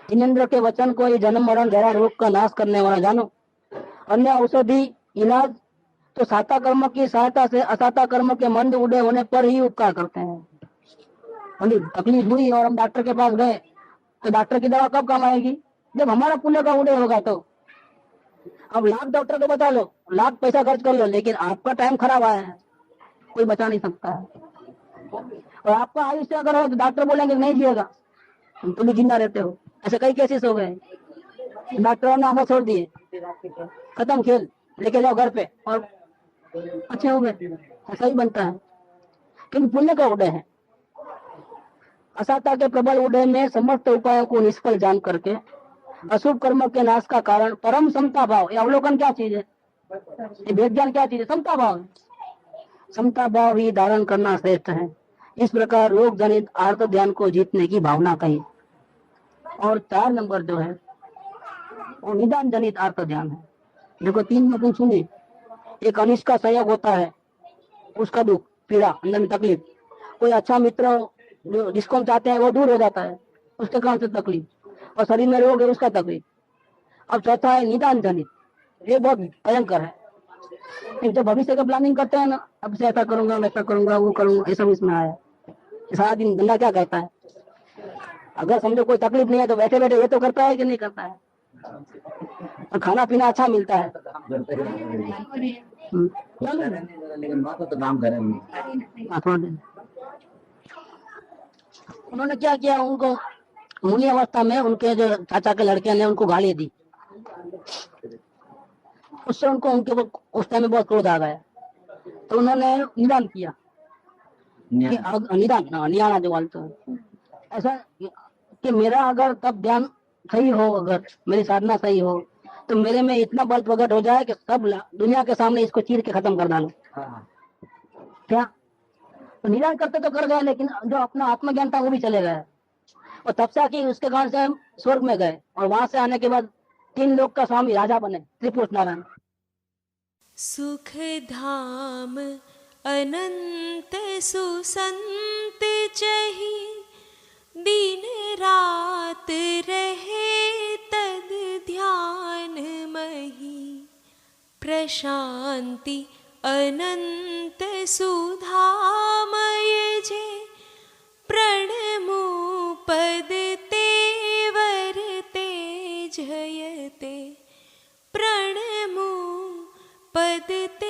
जिनेंद्र के वचन को ही जन्म मरण जरा रोग का नाश करने वाला जानो। अन्य औषधि इलाज तो साता कर्म की सहायता से असाता कर्म के मंद उड़े होने पर ही उपकार करते हैं। तकलीफ हुई और हम डॉक्टर के पास गए तो डॉक्टर की दवा कब काम आएगी? जब हमारा पुण्य का उदय होगा। तो अब लाख डॉक्टर को बचा लो, लाख पैसा खर्च कर लो, लेकिन आपका टाइम खराब आया है, कोई बचा नहीं सकता है। और आपका आयुष्य अगर हो तो डॉक्टर बोलेंगे नहीं जिएगा, तुम भी जिंदा रहते हो। ऐसे कई केसेस हो गए, डॉक्टरों ने आंखें छोड़ दिए, खत्म खेल, लेके जाओ घर पे और अच्छे हो गए। ऐसा ही बनता है क्योंकि पुण्य का उदय है। असाता के प्रबल उदय में समस्त उपायों को निष्फल जान करके अशुभ कर्म के नाश का कारण परम समता भाव। ये अवलोकन क्या चीज है? ये वेद ज्ञान क्या चीज है? समता भाव है। समता भाव ही धारण करना श्रेष्ठ है। इस प्रकार रोग जनित आर्त ध्यान को जीतने की भावना कही। और 4 नंबर जो है वो निदान जनित आर्त ध्यान है। देखो 3 में सुनिए, एक अनिष्ट का सहयोग होता है, उसका दुख, पीड़ा, अंदर में तकलीफ। कोई अच्छा मित्र जो जिसको हम चाहते हैं वो दूर हो जाता है, उसके कारण से तकलीफ, और शरीर में रोग है उसका तकलीफ। अब चौथा है निदान जनित, ये बहुत भयंकर है। जब भविष्य का प्लानिंग करते हैं ना, अब से ऐसा करूंगा, वैसा करूंगा, वो करूंगा, ये सब इसमें आया। सारा दिन बंदा क्या कहता है? अगर समझो कोई तकलीफ नहीं है तो बैठे बैठे ये तो करता है कि नहीं करता है? और खाना पीना अच्छा मिलता है, लेकिन माता तो काम करेंगे। उन्होंने क्या किया, उनको मुनि अवस्था में उनके जो चाचा के लड़के ने उनको गाली दी, उससे उनको उनके उस टाइम में बहुत क्रोध आ गया। तो उन्होंने निदान किया निदान जो बोलते हैं ऐसा कि मेरा अगर तब ध्यान सही हो, अगर मेरी साधना सही हो, तो मेरे में इतना बल प्रकट हो जाए कि सब दुनिया के सामने इसको चीर के खत्म कर डालो। क्या तो निदान करते तो कर गए, लेकिन जो अपना आत्मज्ञान था वो भी चले गए। और तपस्या की, उसके कारण से हम स्वर्ग में गए, और वहां से आने के बाद 3 लोक का स्वामी राजा बने, त्रिपुर नारायण। सुख धाम अनंत सुसंत चही, दिन रात रहे तद ध्यान मही। प्रशांति अनंत सुधामय जे, प्रणमो पद तेवर ते जयते। प्रणमो पद ते